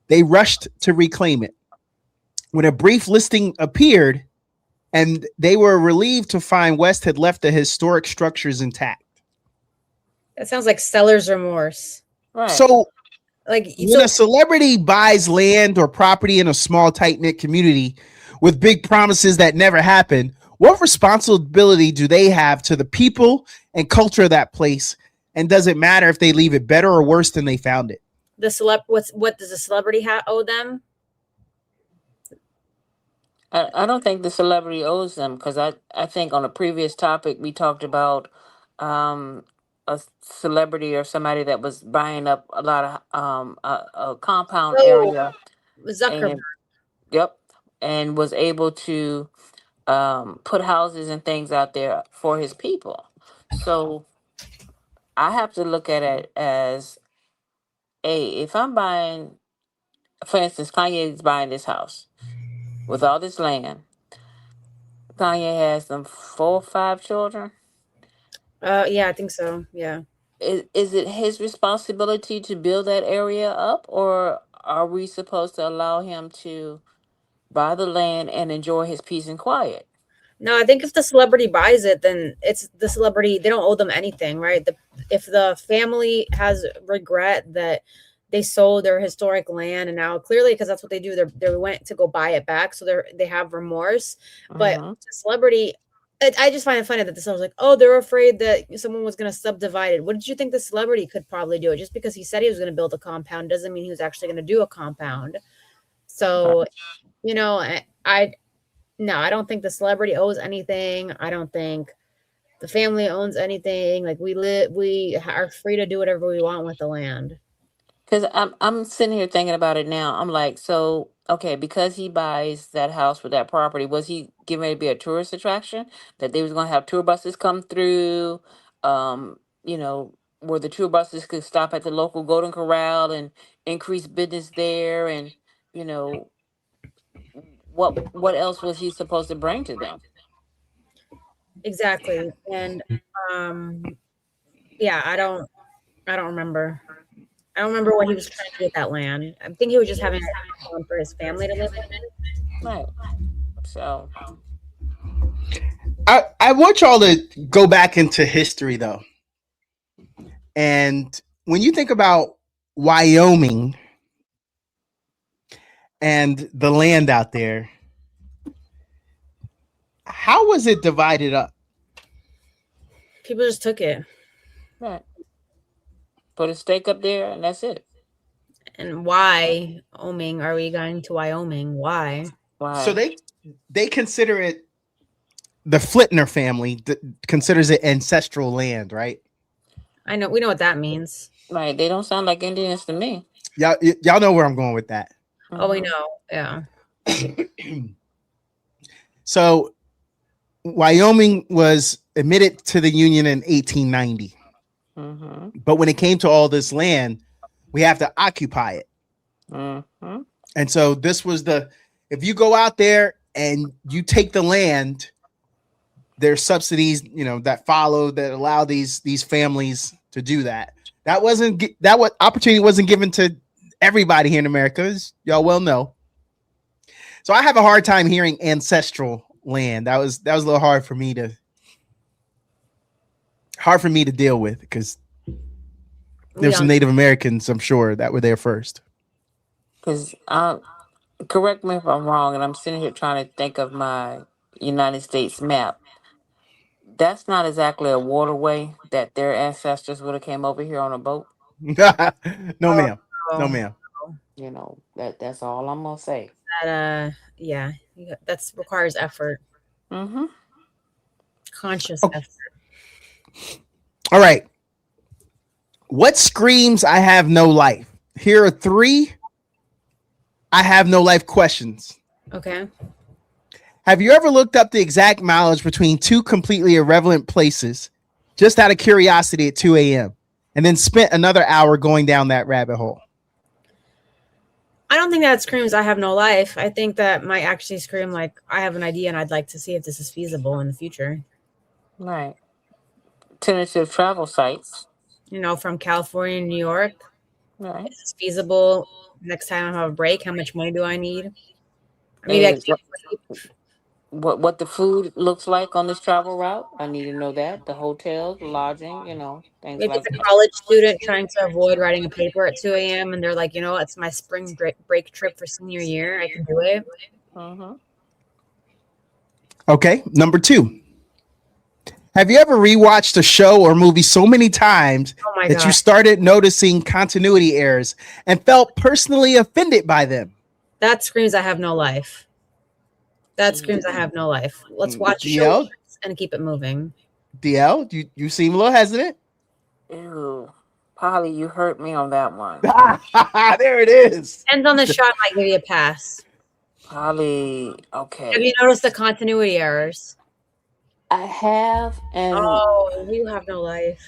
Speaker 1: they rushed to reclaim it. When a brief listing appeared, and they were relieved to find West had left the historic structures intact.
Speaker 3: That sounds like seller's remorse.
Speaker 2: Right.
Speaker 1: So,
Speaker 3: Like
Speaker 1: when a celebrity buys land or property in a small, tight-knit community with big promises that never happen, what responsibility do they have to the people and culture of that place? And does it matter if they leave it better or worse than they found it?
Speaker 3: what does the celebrity owe them?
Speaker 2: I don't think the celebrity owes them, because I think on a previous topic we talked about a celebrity or somebody that was buying up a lot of a compound
Speaker 3: Oh,
Speaker 2: area.
Speaker 3: Zuckerberg.
Speaker 2: And yep, and was able to put houses and things out there for his people. So I have to look at it as, if I'm buying, for instance, Kanye is buying this house with all this land. Kanye has them 4 or 5 children.
Speaker 3: Yeah, I think so. Yeah.
Speaker 2: Is it his responsibility to build that area up, or are we supposed to allow him to buy the land and enjoy his peace and quiet?
Speaker 3: No, I think if the celebrity buys it, then it's the celebrity. They don't owe them anything, right? If the family has regret that they sold their historic land, and now clearly because that's what they do, they went to go buy it back, so they have remorse. But
Speaker 2: Mhm.
Speaker 3: the celebrity, I just find it funny that the celebrity's like, oh, they're afraid that someone was going to subdivide it. What did you think the celebrity could probably do it? Just because he said he was going to build a compound doesn't mean he was actually going to do a compound. So, I no, I don't think the celebrity owes anything. I don't think the family owns anything. Like we are free to do whatever we want with the land.
Speaker 2: Because I'm sitting here thinking about it now. I'm like, so okay, because he buys that house with that property, was he getting ready to be a tourist attraction? That they was going to have tour buses come through, where the tour buses could stop at the local Golden Corral and increase business there, and you know what else was he supposed to bring to them?
Speaker 3: Exactly. And um yeah, I don't remember. I don't remember what he was trying to do with that land. I think he was just having a home for his family to live in.
Speaker 2: Right. So
Speaker 1: I want y'all to go back into history, though. And when you think about Wyoming and the land out there, how was it divided up?
Speaker 3: People just took it.
Speaker 2: right, put a stake up there, and that's it.
Speaker 3: And why, Wyoming? Are we going to Wyoming? Why?
Speaker 2: Why?
Speaker 1: So they consider it, the Flittner family considers it ancestral land, right?
Speaker 3: I know we know what that means.
Speaker 2: Right, they don't sound like Indians to me.
Speaker 1: Y'all know where I'm going with that.
Speaker 3: Oh, we
Speaker 2: Mhm.
Speaker 3: know. Yeah.
Speaker 1: So Wyoming was admitted to the Union in 1890.
Speaker 2: Mhm.
Speaker 1: But when it came to all this land, we have to occupy it.
Speaker 2: Mhm.
Speaker 1: And so this was if you go out there and you take the land, there's subsidies, that follow that allow these families to do that. What opportunity wasn't given to everybody here in America, as y'all well know. So I have a hard time hearing ancestral land. That was a little hard for me to deal with, because there's some Native Americans, I'm sure, that were there first.
Speaker 2: Because correct me if I'm wrong, and I'm sitting here trying to think of my United States map. That's not exactly a waterway that their ancestors would have came over here on a boat.
Speaker 1: No, ma'am.
Speaker 3: Oh.
Speaker 1: No, ma'am.
Speaker 2: That's all I'm gonna say.
Speaker 3: Yeah, that requires effort.
Speaker 2: Mm-hmm.
Speaker 3: Conscious effort.
Speaker 1: All right. What screams I have no life? Here are 3 I have no life questions.
Speaker 3: Okay.
Speaker 1: Have you ever looked up the exact mileage between 2 completely irrelevant places just out of curiosity at 2 a.m. and then spent another hour going down that rabbit hole?
Speaker 3: I don't think that screams I have no life. I think that might actually scream like I have an idea and I'd like to see if this is feasible in the future.
Speaker 2: Right. Tentative travel sites.
Speaker 3: From California to New York.
Speaker 2: Right.
Speaker 3: Is this feasible? Next time I have a break, how much money do I need? Maybe
Speaker 2: what the food looks like on this travel route. I need to know that. The hotels, lodging, things
Speaker 3: maybe
Speaker 2: like
Speaker 3: it's a
Speaker 2: that.
Speaker 3: college student trying to avoid writing a paper at 2 a.m. and they're like, it's my spring break trip for senior year. I can do it.
Speaker 2: Mm-hmm.
Speaker 1: Okay. Number 2. Have you ever rewatched a show or movie so many times that you started noticing continuity errors and felt personally offended by them?
Speaker 3: That screams I have no life. That screams I have no life. Let's watch shows and keep it moving.
Speaker 1: DL, you seem a little hesitant.
Speaker 2: Ew. Polly, you hurt me on that one.
Speaker 1: There it is.
Speaker 3: Depends on the shot, I might give you a pass.
Speaker 2: Polly, okay.
Speaker 3: Have you noticed the continuity errors?
Speaker 2: I have, and
Speaker 3: you have no life.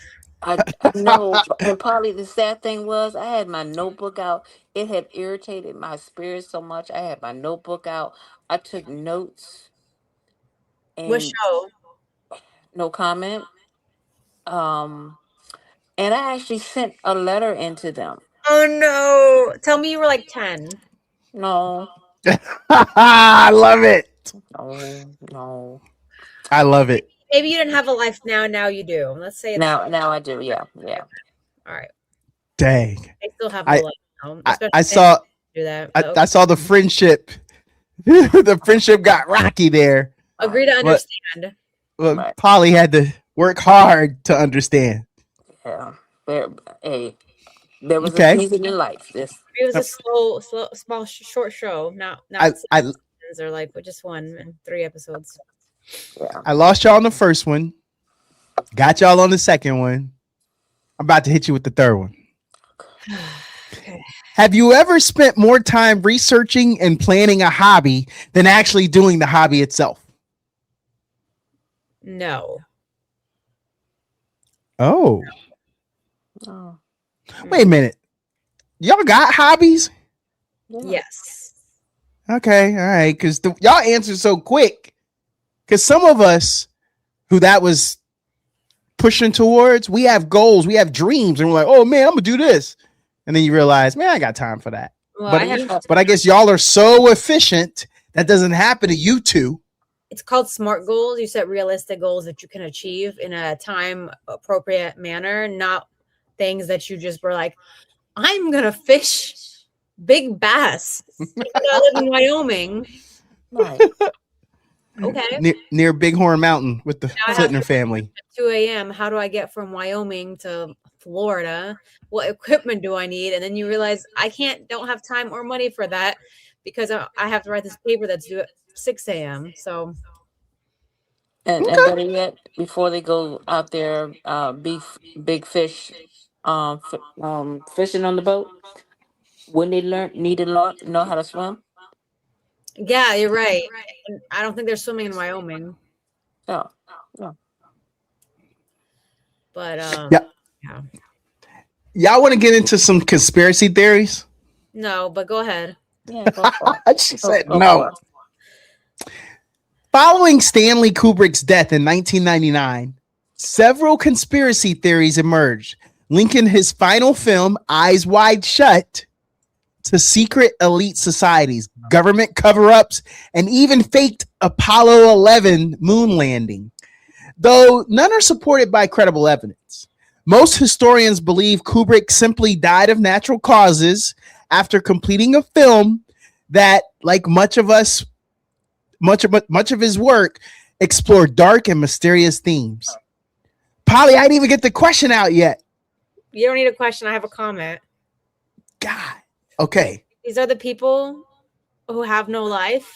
Speaker 2: I know. And Polly, the sad thing was, I had my notebook out. It had irritated my spirit so much. I had my notebook out. I took notes. And
Speaker 3: what show?
Speaker 2: No comment. And I actually sent a letter into them.
Speaker 3: Oh no! Tell me you were like 10.
Speaker 2: No.
Speaker 1: I love it.
Speaker 2: No.
Speaker 1: I love it.
Speaker 3: Maybe you didn't have a life now. Now you do. Let's say it's
Speaker 2: now I do. Yeah.
Speaker 3: All right.
Speaker 1: Dang.
Speaker 3: I still have a life now.
Speaker 1: I saw.
Speaker 3: Do that.
Speaker 1: I saw the friendship. The friendship got rocky there.
Speaker 3: Agree to understand.
Speaker 1: But Polly had to work hard to understand.
Speaker 2: Yeah. There was a season in life.
Speaker 3: It was a slow, small, short show. Not seasons or like just 1 and 3 episodes.
Speaker 2: Yeah.
Speaker 1: I lost y'all on the first one. Got y'all on the second one. I'm about to hit you with the third one.
Speaker 3: Okay.
Speaker 1: Have you ever spent more time researching and planning a hobby than actually doing the hobby itself?
Speaker 3: No.
Speaker 1: Oh. Wait a minute. Y'all got hobbies?
Speaker 3: Yes.
Speaker 1: Okay. All right. Because y'all answered so quick. Because some of us who that was pushing towards, we have goals, we have dreams, and we're like, oh man, I'm going to do this. And then you realize, man, I got time for that.
Speaker 3: Well,
Speaker 1: but I guess y'all are so efficient that doesn't happen to you two.
Speaker 3: It's called SMART goals. You set realistic goals that you can achieve in a time appropriate manner, not things that you just were like, I'm going to fish big bass. I live in Wyoming.
Speaker 2: Right.
Speaker 3: Okay.
Speaker 1: Near Bighorn Mountain with the Flitner family.
Speaker 3: At 2 a.m. How do I get from Wyoming to Florida? What equipment do I need? And then you realize don't have time or money for that because I have to write this paper that's due at 6 a.m. So.
Speaker 2: And better yet, before they go out there, big fish, fishing on the boat, when they need to know how to swim.
Speaker 3: Yeah, you're right. I don't think they're swimming in Wyoming.
Speaker 2: No.
Speaker 3: But
Speaker 1: Y'all want to get into some conspiracy theories?
Speaker 3: No, but go ahead.
Speaker 2: Yeah, go for it.
Speaker 1: She
Speaker 2: Go,
Speaker 1: said
Speaker 2: go for
Speaker 1: no.
Speaker 2: it.
Speaker 1: Following Stanley Kubrick's death in 1999, several conspiracy theories emerged, linking his final film, Eyes Wide Shut, to secret elite societies, government cover-ups, and even faked Apollo 11 moon landing. Though none are supported by credible evidence. Most historians believe Kubrick simply died of natural causes after completing a film that, like much of his work, explored dark and mysterious themes. Polly, I didn't even get the question out yet.
Speaker 3: You don't need a question. I have a comment.
Speaker 1: God. Okay.
Speaker 3: These are the people who have no life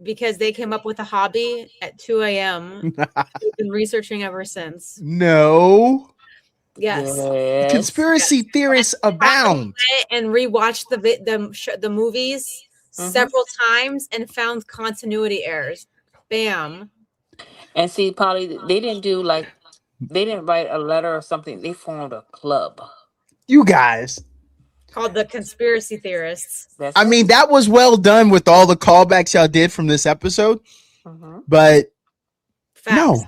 Speaker 3: because they came up with a hobby at 2 a.m. We've been researching ever since.
Speaker 1: No.
Speaker 3: Yes.
Speaker 2: Yes.
Speaker 1: Conspiracy theorists abound.
Speaker 3: And rewatched the movies several times and found continuity errors. Bam.
Speaker 2: And see, Polly, they didn't write a letter or something. They formed a club.
Speaker 1: You guys.
Speaker 3: Called the conspiracy theorists.
Speaker 2: That's
Speaker 1: I
Speaker 2: it.
Speaker 1: mean, that was well done with all the callbacks y'all did from this episode.
Speaker 2: Mhm.
Speaker 1: But
Speaker 3: Facts.
Speaker 1: no.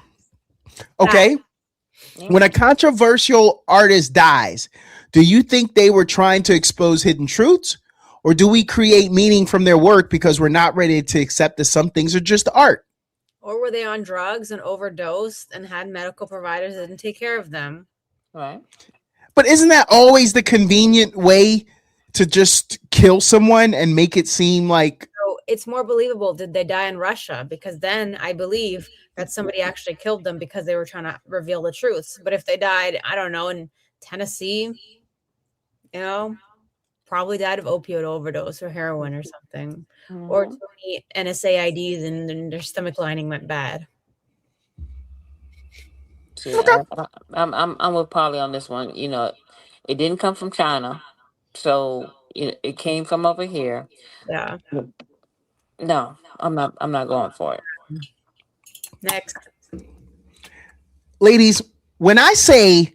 Speaker 1: Okay.
Speaker 2: Yeah.
Speaker 1: When a controversial artist dies, do you think they were trying to expose hidden truths? Or do we create meaning from their work because we're not ready to accept that some things are just art?
Speaker 3: Or were they on drugs and overdosed and had medical providers that didn't take care of them?
Speaker 2: Right.
Speaker 1: But isn't that always the convenient way to just kill someone and make it seem like...
Speaker 3: So it's more believable. Did they die in Russia? Because then I believe that somebody actually killed them because they were trying to reveal the truth. But if they died, I don't know, in Tennessee, probably died of opioid overdose or heroin or something.
Speaker 2: Mhm.
Speaker 3: Or too many NSAIDs and then their stomach lining went bad.
Speaker 2: See, I'm with Polly on this one. It didn't come from China, so it came from over here.
Speaker 3: Yeah.
Speaker 2: No, I'm not going for it.
Speaker 3: Next.
Speaker 1: Ladies, when I say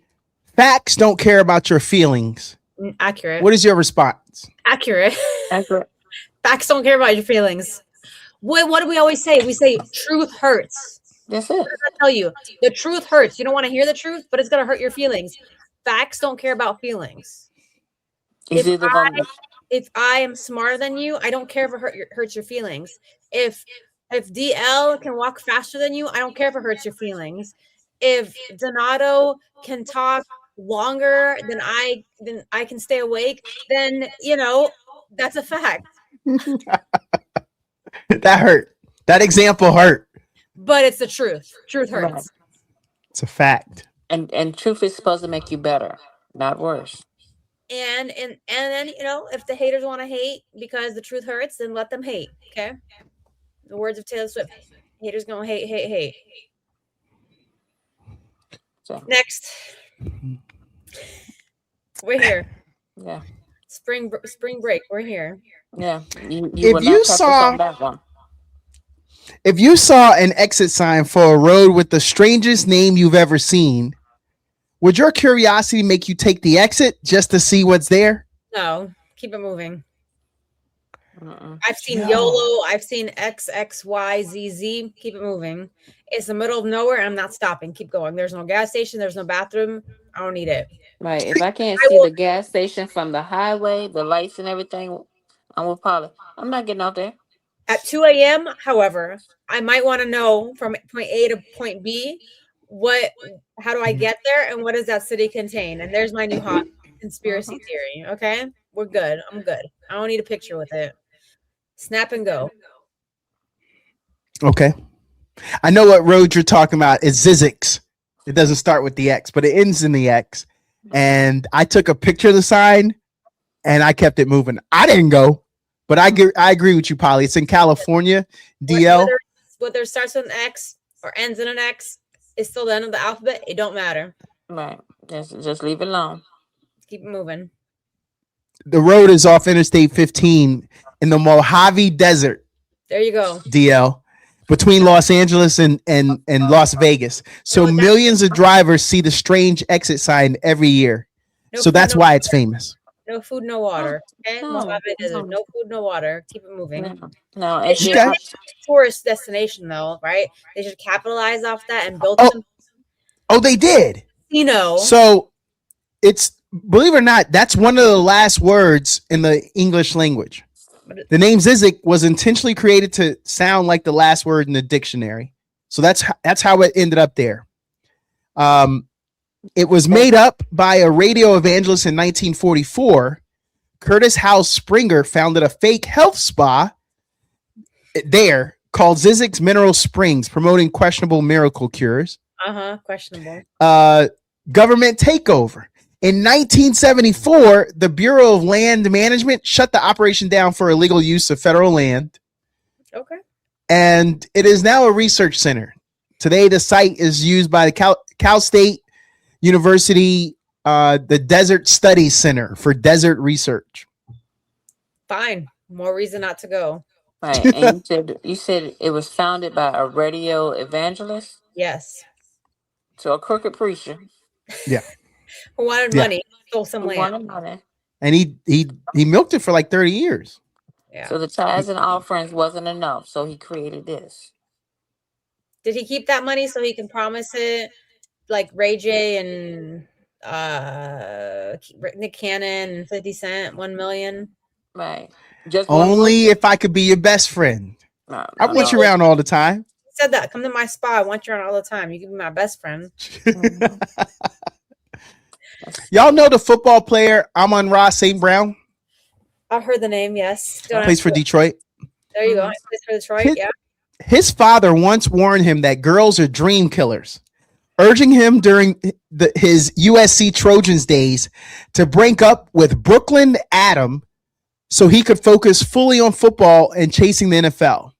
Speaker 1: facts don't care about your feelings,
Speaker 3: Accurate.
Speaker 1: what is your response?
Speaker 3: Accurate.
Speaker 2: Accurate.
Speaker 3: Facts don't care about your feelings. What do we always say? We say truth hurts.
Speaker 2: That's it.
Speaker 3: What does that tell you? The truth hurts. You don't want to hear the truth, but it's going to hurt your feelings. Facts don't care about feelings.
Speaker 2: It's either gonna-
Speaker 3: If I am smarter than you, I don't care if it hurts your feelings. If DL can walk faster than you, I don't care if it hurts your feelings. If Donato can talk longer than I can stay awake, then that's a fact.
Speaker 1: That hurt. That example hurt.
Speaker 3: But it's the truth. Truth hurts.
Speaker 2: Right.
Speaker 1: It's a fact.
Speaker 2: And truth is supposed to make you better, not worse.
Speaker 3: And then if the haters want to hate because the truth hurts, then let them hate. Okay. The words of Taylor Swift: haters gonna hate.
Speaker 2: So
Speaker 3: Next, we're here.
Speaker 2: yeah,
Speaker 3: Spring break. We're here.
Speaker 2: yeah. You
Speaker 1: If
Speaker 2: will
Speaker 1: you
Speaker 2: not touch us
Speaker 1: saw-
Speaker 2: on that one.
Speaker 1: If you saw an exit sign for a road with the strangest name you've ever seen, would your curiosity make you take the exit just to see what's there?
Speaker 3: No, keep it moving.
Speaker 2: Mm-mm.
Speaker 3: I've seen
Speaker 1: No.
Speaker 3: YOLO. I've seen XXYZZ. Keep it moving. It's the middle of nowhere. I'm not stopping. Keep going. There's no gas station. There's no bathroom. I don't need it.
Speaker 2: Right. If I can't
Speaker 3: I
Speaker 2: see
Speaker 3: will-
Speaker 2: the gas station from the highway, the lights and everything, I'm with Polly. I'm not getting out there.
Speaker 3: At 2 a.m., however, I might want to know from point A to point B, how do I get there and what does that city contain? And there's my new hot conspiracy theory. Okay, we're good. I'm good. I don't need a picture with it. Snap and go.
Speaker 1: Okay. I know what road you're talking about. It's Zizix. It doesn't start with the X, but it ends in the X. And I took a picture of the sign and I kept it moving. I didn't go, but I agree with you, Polly. It's in California, DL.
Speaker 3: Whether it starts with an X or ends in an X, it's still the end of the alphabet. It don't matter.
Speaker 2: Right. Just leave it alone.
Speaker 3: Keep it moving.
Speaker 1: The road is off Interstate 15 in the Mojave Desert,
Speaker 3: There you go.
Speaker 1: DL, between Los Angeles and Las Vegas. So
Speaker 3: No, that-
Speaker 1: millions of drivers see the strange exit sign every year.
Speaker 3: No
Speaker 1: So
Speaker 3: pun
Speaker 1: that's
Speaker 3: no-
Speaker 1: why it's famous.
Speaker 3: No food, no water. Okay,
Speaker 2: No,
Speaker 3: Mojave Desert.
Speaker 2: no,
Speaker 3: No food, no water. Keep it moving.
Speaker 2: no, no.
Speaker 3: They
Speaker 2: And
Speaker 3: should
Speaker 2: see,
Speaker 1: Okay.
Speaker 3: make it a tourist destination, though, right? They should capitalize off that and build
Speaker 1: Oh,
Speaker 3: some
Speaker 1: they did.
Speaker 3: casino.
Speaker 1: So it's, believe it or not, that's one of the last words in the English language. The name Zizek was intentionally created to sound like the last word in the dictionary. So that's how it ended up there. It was made up by a radio evangelist in 1944. Curtis House Springer founded a fake health spa there called Zizek's Mineral Springs, promoting questionable miracle cures.
Speaker 3: Questionable.
Speaker 1: Government takeover. In 1974, the Bureau of Land Management shut the operation down for illegal use of federal land.
Speaker 3: Okay.
Speaker 1: And it is now a research center. Today, the site is used by the Cal State University, the Desert Studies Center for desert research.
Speaker 3: Fine. More reason not to go.
Speaker 2: right. And you said it was founded by a radio evangelist,
Speaker 3: Yes.
Speaker 2: so a crooked preacher
Speaker 1: Yeah.
Speaker 3: Who wanted
Speaker 1: Yeah.
Speaker 3: money? Stole some
Speaker 2: who
Speaker 3: land.
Speaker 2: wanted money.
Speaker 1: And he milked it for like 30 years.
Speaker 3: Yeah.
Speaker 2: So the tithes and offerings wasn't enough, so he created this.
Speaker 3: Did he keep that money so he can promise it like Ray J and Nick Cannon and 50 Cent 1 million?
Speaker 2: Right. Just
Speaker 1: Only if I could be your best friend.
Speaker 2: No,
Speaker 1: I want you around all the time.
Speaker 3: He said that. Come to my spa. I want you around all the time. You can be my best friend.
Speaker 2: Mhm.
Speaker 1: Y'all know the football player Amon-Ra St. Brown?
Speaker 3: I've heard the name. Yes. Don't
Speaker 1: Plays
Speaker 3: ask
Speaker 1: for
Speaker 3: me.
Speaker 1: Detroit.
Speaker 3: There you go.
Speaker 2: Mhm.
Speaker 3: He plays for Detroit. Yeah.
Speaker 1: His father once warned him that girls are dream killers, urging him during his USC Trojans days to break up with Brooklyn Adam so he could focus fully on football and chasing the NFL.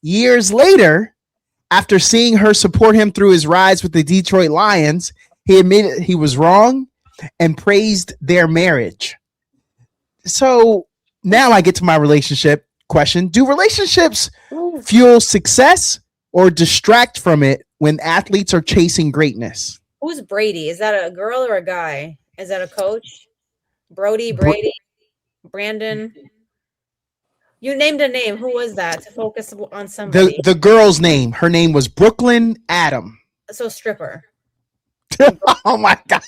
Speaker 1: Years later, after seeing her support him through his rise with the Detroit Lions, he admitted he was wrong and praised their marriage. So now I get to my relationship question. Do relationships
Speaker 2: Ooh.
Speaker 1: fuel success or distract from it when athletes are chasing greatness?
Speaker 3: Who's Brady? Is that a girl or a guy? Is that a coach? Brady, Brandon. You named a name. Who was that to focus on somebody?
Speaker 1: The girl's name. Her name was Brooklyn Adam.
Speaker 3: So stripper.
Speaker 1: Oh my God.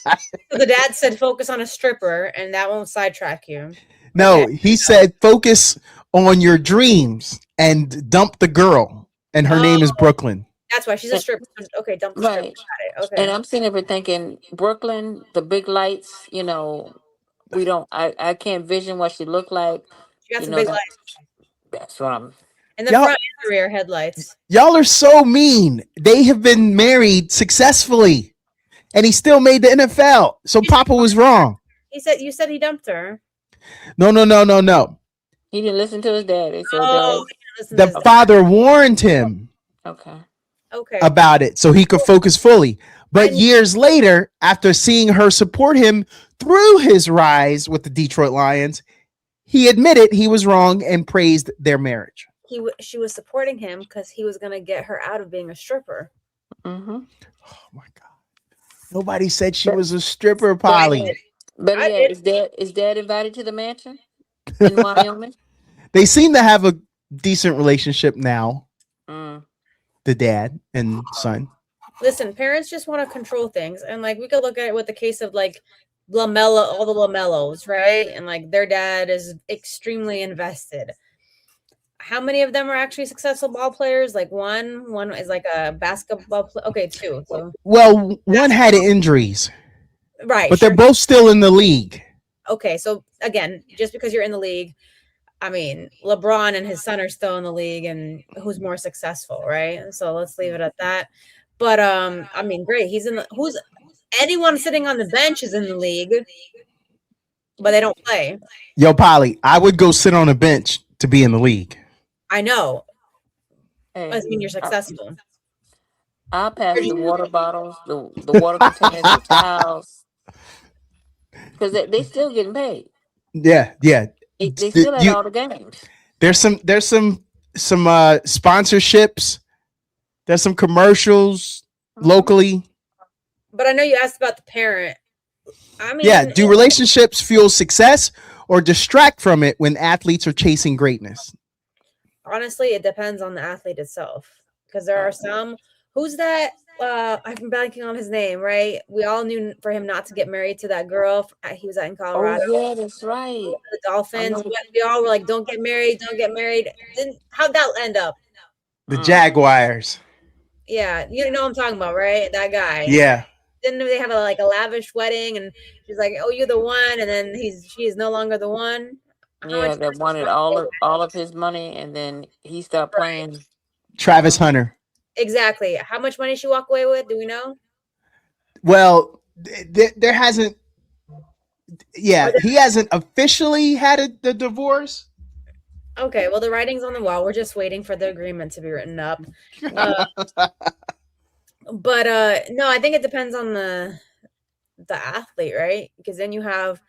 Speaker 3: So the dad said focus on a stripper, and that won't sidetrack you.
Speaker 1: No,
Speaker 3: Okay.
Speaker 1: he said focus on your dreams and dump the girl. And her name is Brooklyn.
Speaker 3: That's why she's a stripper. Okay, dump the stripper.
Speaker 2: Right.
Speaker 3: Got it. Okay.
Speaker 2: And I'm sitting over thinking, Brooklyn, the big lights, we don't I can't vision what she looked like.
Speaker 3: She got
Speaker 2: You
Speaker 3: some
Speaker 2: know,
Speaker 3: big
Speaker 2: that-
Speaker 3: lights.
Speaker 2: That's what I'm
Speaker 3: In the
Speaker 1: Y'all-
Speaker 3: front and the rear headlights.
Speaker 1: Y'all are so mean. They have been married successfully. And he still made the NFL. So Papa was wrong.
Speaker 3: You said he dumped her.
Speaker 1: No.
Speaker 2: he didn't listen to his daddy, so
Speaker 3: Oh, listen to
Speaker 1: The
Speaker 3: this.
Speaker 1: father warned him
Speaker 2: okay.
Speaker 3: Okay.
Speaker 1: about it so he could focus fully. But years later, after seeing her support him through his rise with the Detroit Lions, he admitted he was wrong and praised their marriage.
Speaker 3: She was supporting him because he was gonna get her out of being a stripper.
Speaker 2: Mm-hmm.
Speaker 1: Oh my God. Nobody said she was a stripper, Polly.
Speaker 2: But
Speaker 3: I
Speaker 2: yeah,
Speaker 3: did.
Speaker 2: is dad invited to the mansion in Wyoming?
Speaker 1: They seem to have a decent relationship now,
Speaker 2: Mm.
Speaker 1: the dad and son.
Speaker 3: Listen, parents just want to control things, and like we could look at it with the case of like Lamella, all the Lamellos, right? And like their dad is extremely invested. How many of them are actually successful ball players? Like one is like a basketball player. Okay, two. So
Speaker 1: Well, one had injuries,
Speaker 3: right,
Speaker 1: but
Speaker 3: sure.
Speaker 1: they're both still in the league.
Speaker 3: Okay, so again, just because you're in the league, I mean, LeBron and his son are still in the league, and who's more successful, right? So let's leave it at that. But I mean, great. He's in the who's anyone sitting on the bench is in the league, but they don't play.
Speaker 1: Yo, Polly, I would go sit on a bench to be in the league.
Speaker 3: I know.
Speaker 2: Hey,
Speaker 3: Doesn't mean you're successful.
Speaker 2: I'll pass the water bottles, the water containers, the towels, because they still getting paid.
Speaker 1: Yeah.
Speaker 2: They still at all the games.
Speaker 1: There's some sponsorships. There's some commercials locally.
Speaker 3: But I know you asked about the parent. I mean,
Speaker 1: Yeah. Do relationships fuel success or distract from it when athletes are chasing greatness?
Speaker 3: honestly, it depends on the athlete itself. Because there are some. Who's that? I'm blanking on his name. Right? We all knew for him not to get married to that girl. He was in
Speaker 2: Oh
Speaker 3: Colorado.
Speaker 2: yeah, that's right.
Speaker 3: The
Speaker 2: I
Speaker 3: Dolphins.
Speaker 2: know.
Speaker 3: But we all were like, "Don't get married. Don't get married." Didn't how'd that end up?
Speaker 1: The
Speaker 2: Mm.
Speaker 1: Jaguars.
Speaker 3: Yeah, you know what I'm talking about, right? That guy.
Speaker 1: Yeah.
Speaker 3: Didn't they have a lavish wedding? And she's like, "Oh, you're the one," and then she is no longer the one. How much
Speaker 2: Yeah, that
Speaker 3: money she
Speaker 2: wanted
Speaker 3: walked away
Speaker 2: all of his money, and then he stopped
Speaker 3: with? Right.
Speaker 2: playing.
Speaker 1: Travis Hunter.
Speaker 3: Exactly. How much money she walk away with? Do we know?
Speaker 1: Well, there hasn't.
Speaker 3: Or
Speaker 1: Yeah, he hasn't officially had the divorce.
Speaker 3: okay, well, the writing's on the wall. We're just waiting for the agreement to be written up. Uh, but no, I think it depends on the athlete, right? Because then you have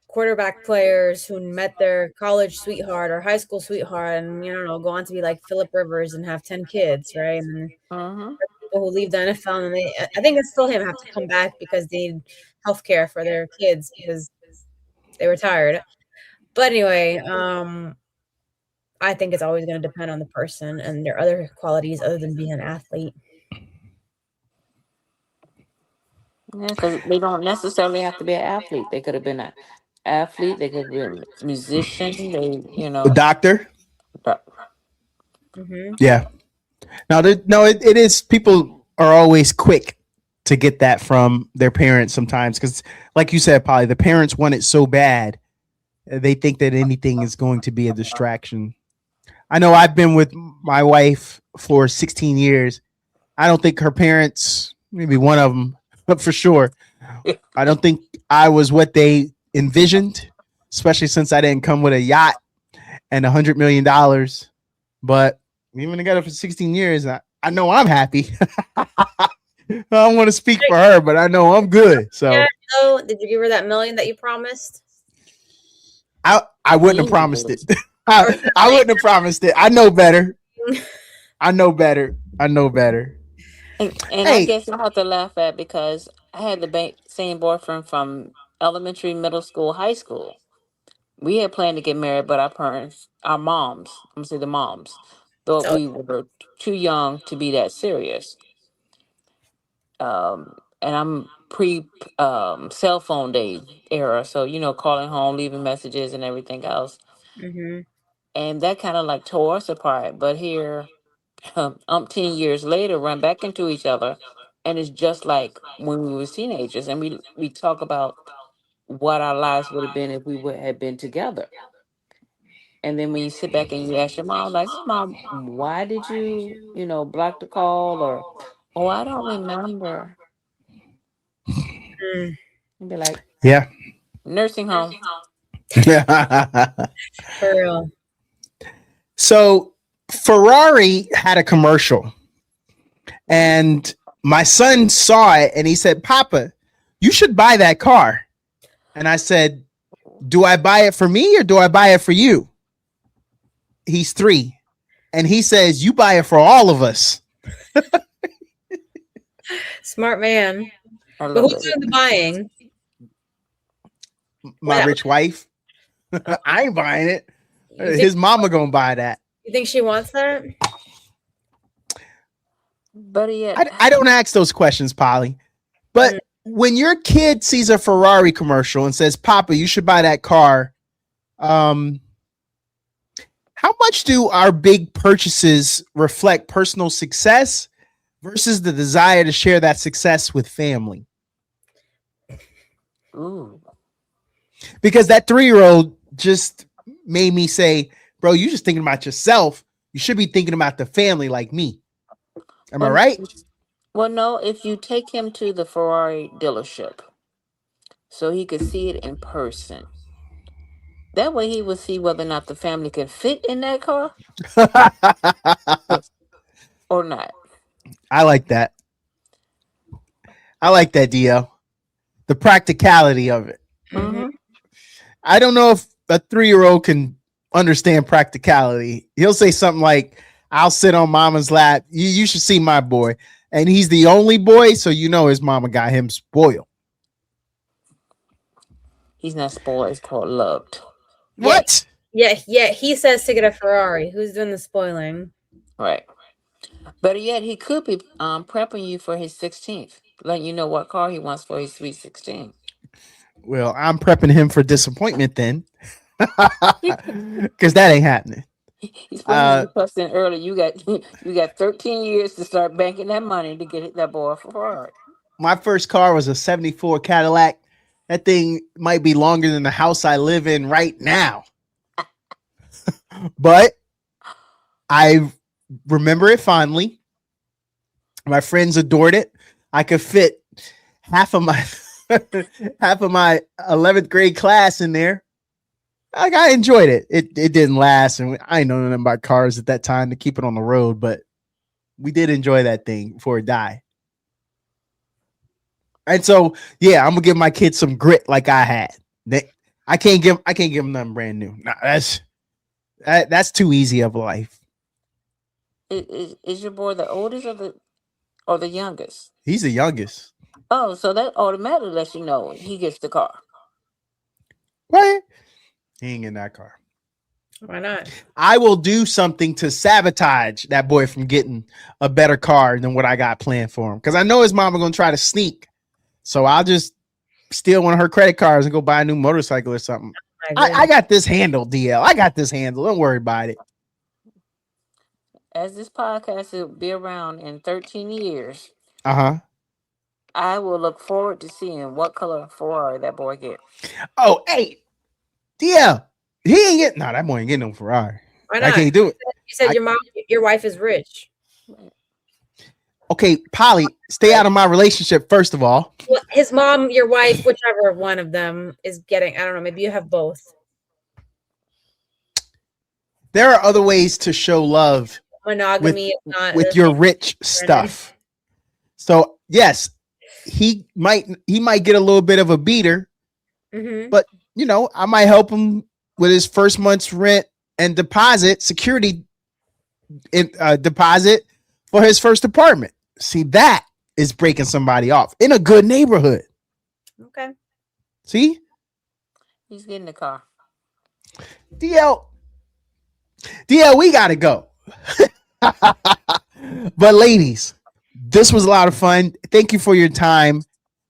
Speaker 3: quarterback players who met their college sweetheart or high school sweetheart and go on to be like Philip Rivers and have 10 kids, right? And then
Speaker 2: Mm-hmm.
Speaker 3: people who leave the NFL and I think it's still him have to come back because they need health care for their kids because they retired. But anyway, I think it's always going to depend on the person and their other qualities other than being an athlete.
Speaker 2: Yeah, because they don't necessarily have to be an athlete. They could have been an athlete. They could have been a musician.
Speaker 1: The doctor.
Speaker 2: But
Speaker 3: Mm-hmm.
Speaker 1: Yeah. No, it is. People are always quick to get that from their parents sometimes because, like you said, Polly, the parents want it so bad. They think that anything is going to be a distraction. I know I've been with my wife for 16 years. I don't think her parents, maybe one of them, but for sure, I don't think I was what they envisioned, especially since I didn't come with a yacht and $100 million. But we've been together for 16 years. I know I'm happy. I don't want to speak for her, but I know I'm good. So,
Speaker 3: Yeah, so did you give her that $1 million that you promised?
Speaker 1: I wouldn't have promised it. I wouldn't have promised it. I know better. I know better.
Speaker 2: and I
Speaker 1: Hey,
Speaker 2: guess I have to laugh at because I had the same boyfriend from elementary, middle school, high school. We had planned to get married, but our moms, I'm gonna say the moms, thought
Speaker 3: So,
Speaker 2: we were too young to be that serious. And I'm pre cell phone day era, so calling home, leaving messages, and everything else,
Speaker 3: mm-hmm.
Speaker 2: and that kind of like tore us apart. But here, umpteen years later, run back into each other, and it's just like when we were teenagers, and we talk about what our lives would have been if we would have been together. And then when you sit back and you ask your mom, like, "So, Mom, why did you, block the call?" Or, "Oh, I don't remember."
Speaker 3: Mm,
Speaker 2: And be like,
Speaker 1: yeah.
Speaker 2: nursing home.
Speaker 3: for real.
Speaker 1: So Ferrari had a commercial and my son saw it and he said, "Papa, you should buy that car." And I said, "Do I buy it for me or do I buy it for you?" He's 3. And he says, "You buy it for all of us."
Speaker 3: Smart man.
Speaker 2: I
Speaker 3: But
Speaker 2: love
Speaker 3: who's
Speaker 2: it.
Speaker 3: doing the buying?
Speaker 1: My rich wife. I ain't buying it.
Speaker 3: You think,
Speaker 1: His mama gonna buy that.
Speaker 3: you think she wants that?
Speaker 2: But yet,
Speaker 1: I don't ask those questions, Polly. But
Speaker 3: Mm.
Speaker 1: when your kid sees a Ferrari commercial and says, "Papa, you should buy that car," how much do our big purchases reflect personal success versus the desire to share that success with family?
Speaker 2: ooh,
Speaker 1: Because that 3-year-old just made me say, "Bro, you just thinking about yourself. You should be thinking about the family like me." Am I
Speaker 2: well,
Speaker 1: right?
Speaker 2: well, no. If you take him to the Ferrari dealership, so he could see it in person, that way he would see whether or not the family can fit in that car or not.
Speaker 1: I like that. I like that, Dio. The practicality of it.
Speaker 3: Mm-hmm.
Speaker 2: Mm-hmm.
Speaker 1: I don't know if a 3-year-old can understand practicality. He'll say something like, "I'll sit on mama's lap. You should see my boy." And he's the only boy, so his mama got him spoiled.
Speaker 2: He's not spoiled. It's called loved.
Speaker 1: What?
Speaker 3: Yeah. He says to get a Ferrari. Who's doing the spoiling?
Speaker 2: Right. Better yet, he could be prepping you for his 16th, letting you know what car he wants for his sweet 16.
Speaker 1: Well, I'm prepping him for disappointment then, because that ain't happening.
Speaker 2: He's supposed to be busting early. You got 13 years to start banking that money to get that boy a Ferrari.
Speaker 1: My first car was a 74 Cadillac. That thing might be longer than the house I live in right now. But I remember it fondly. My friends adored it. I could fit half of my 11th grade class in there. I enjoyed it. It didn't last, and I didn't know nothing about cars at that time to keep it on the road, but we did enjoy that thing before it died. And so, yeah, I'm gonna give my kids some grit like I had. I can't give them nothing brand new. Nah, that's too easy of a life.
Speaker 2: Is your boy the oldest or the youngest?
Speaker 1: He's the youngest.
Speaker 2: Oh, so that automatically lets you know he gets the car.
Speaker 1: What? He ain't in that car.
Speaker 3: Why not?
Speaker 1: I will do something to sabotage that boy from getting a better car than what I got planned for him. Because I know his mama gonna try to sneak. So I'll just steal one of her credit cards and go buy a new motorcycle or something. I got this handled, DL. I got this handled. Don't worry about it.
Speaker 2: As this podcast will be around in 13 years,
Speaker 1: Uh-huh.
Speaker 2: I will look forward to seeing what color Ferrari that boy get.
Speaker 1: Oh, hey, DL. He ain't getting that boy ain't getting no Ferrari.
Speaker 3: Why not?
Speaker 1: I can't do it.
Speaker 3: You said your wife is rich.
Speaker 1: Okay, Polly, stay out of my relationship, first of all.
Speaker 3: Well, his mom, your wife, whichever one of them is getting, I don't know, maybe you have both.
Speaker 1: There are other ways to show love
Speaker 3: Monogamy is not
Speaker 1: with your rich stuff. So yes, he might get a little bit of a beater, but I might help him with his first month's rent and security deposit for his first apartment. See, that is breaking somebody off in a good neighborhood.
Speaker 3: Okay.
Speaker 2: See? He's getting the car.
Speaker 1: DL, we got to go. But ladies, this was a lot of fun. Thank you for your time.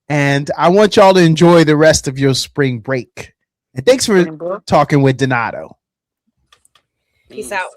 Speaker 1: And I want y'all to enjoy the rest of your spring break. And thanks for talking with Donato.
Speaker 3: Peace out.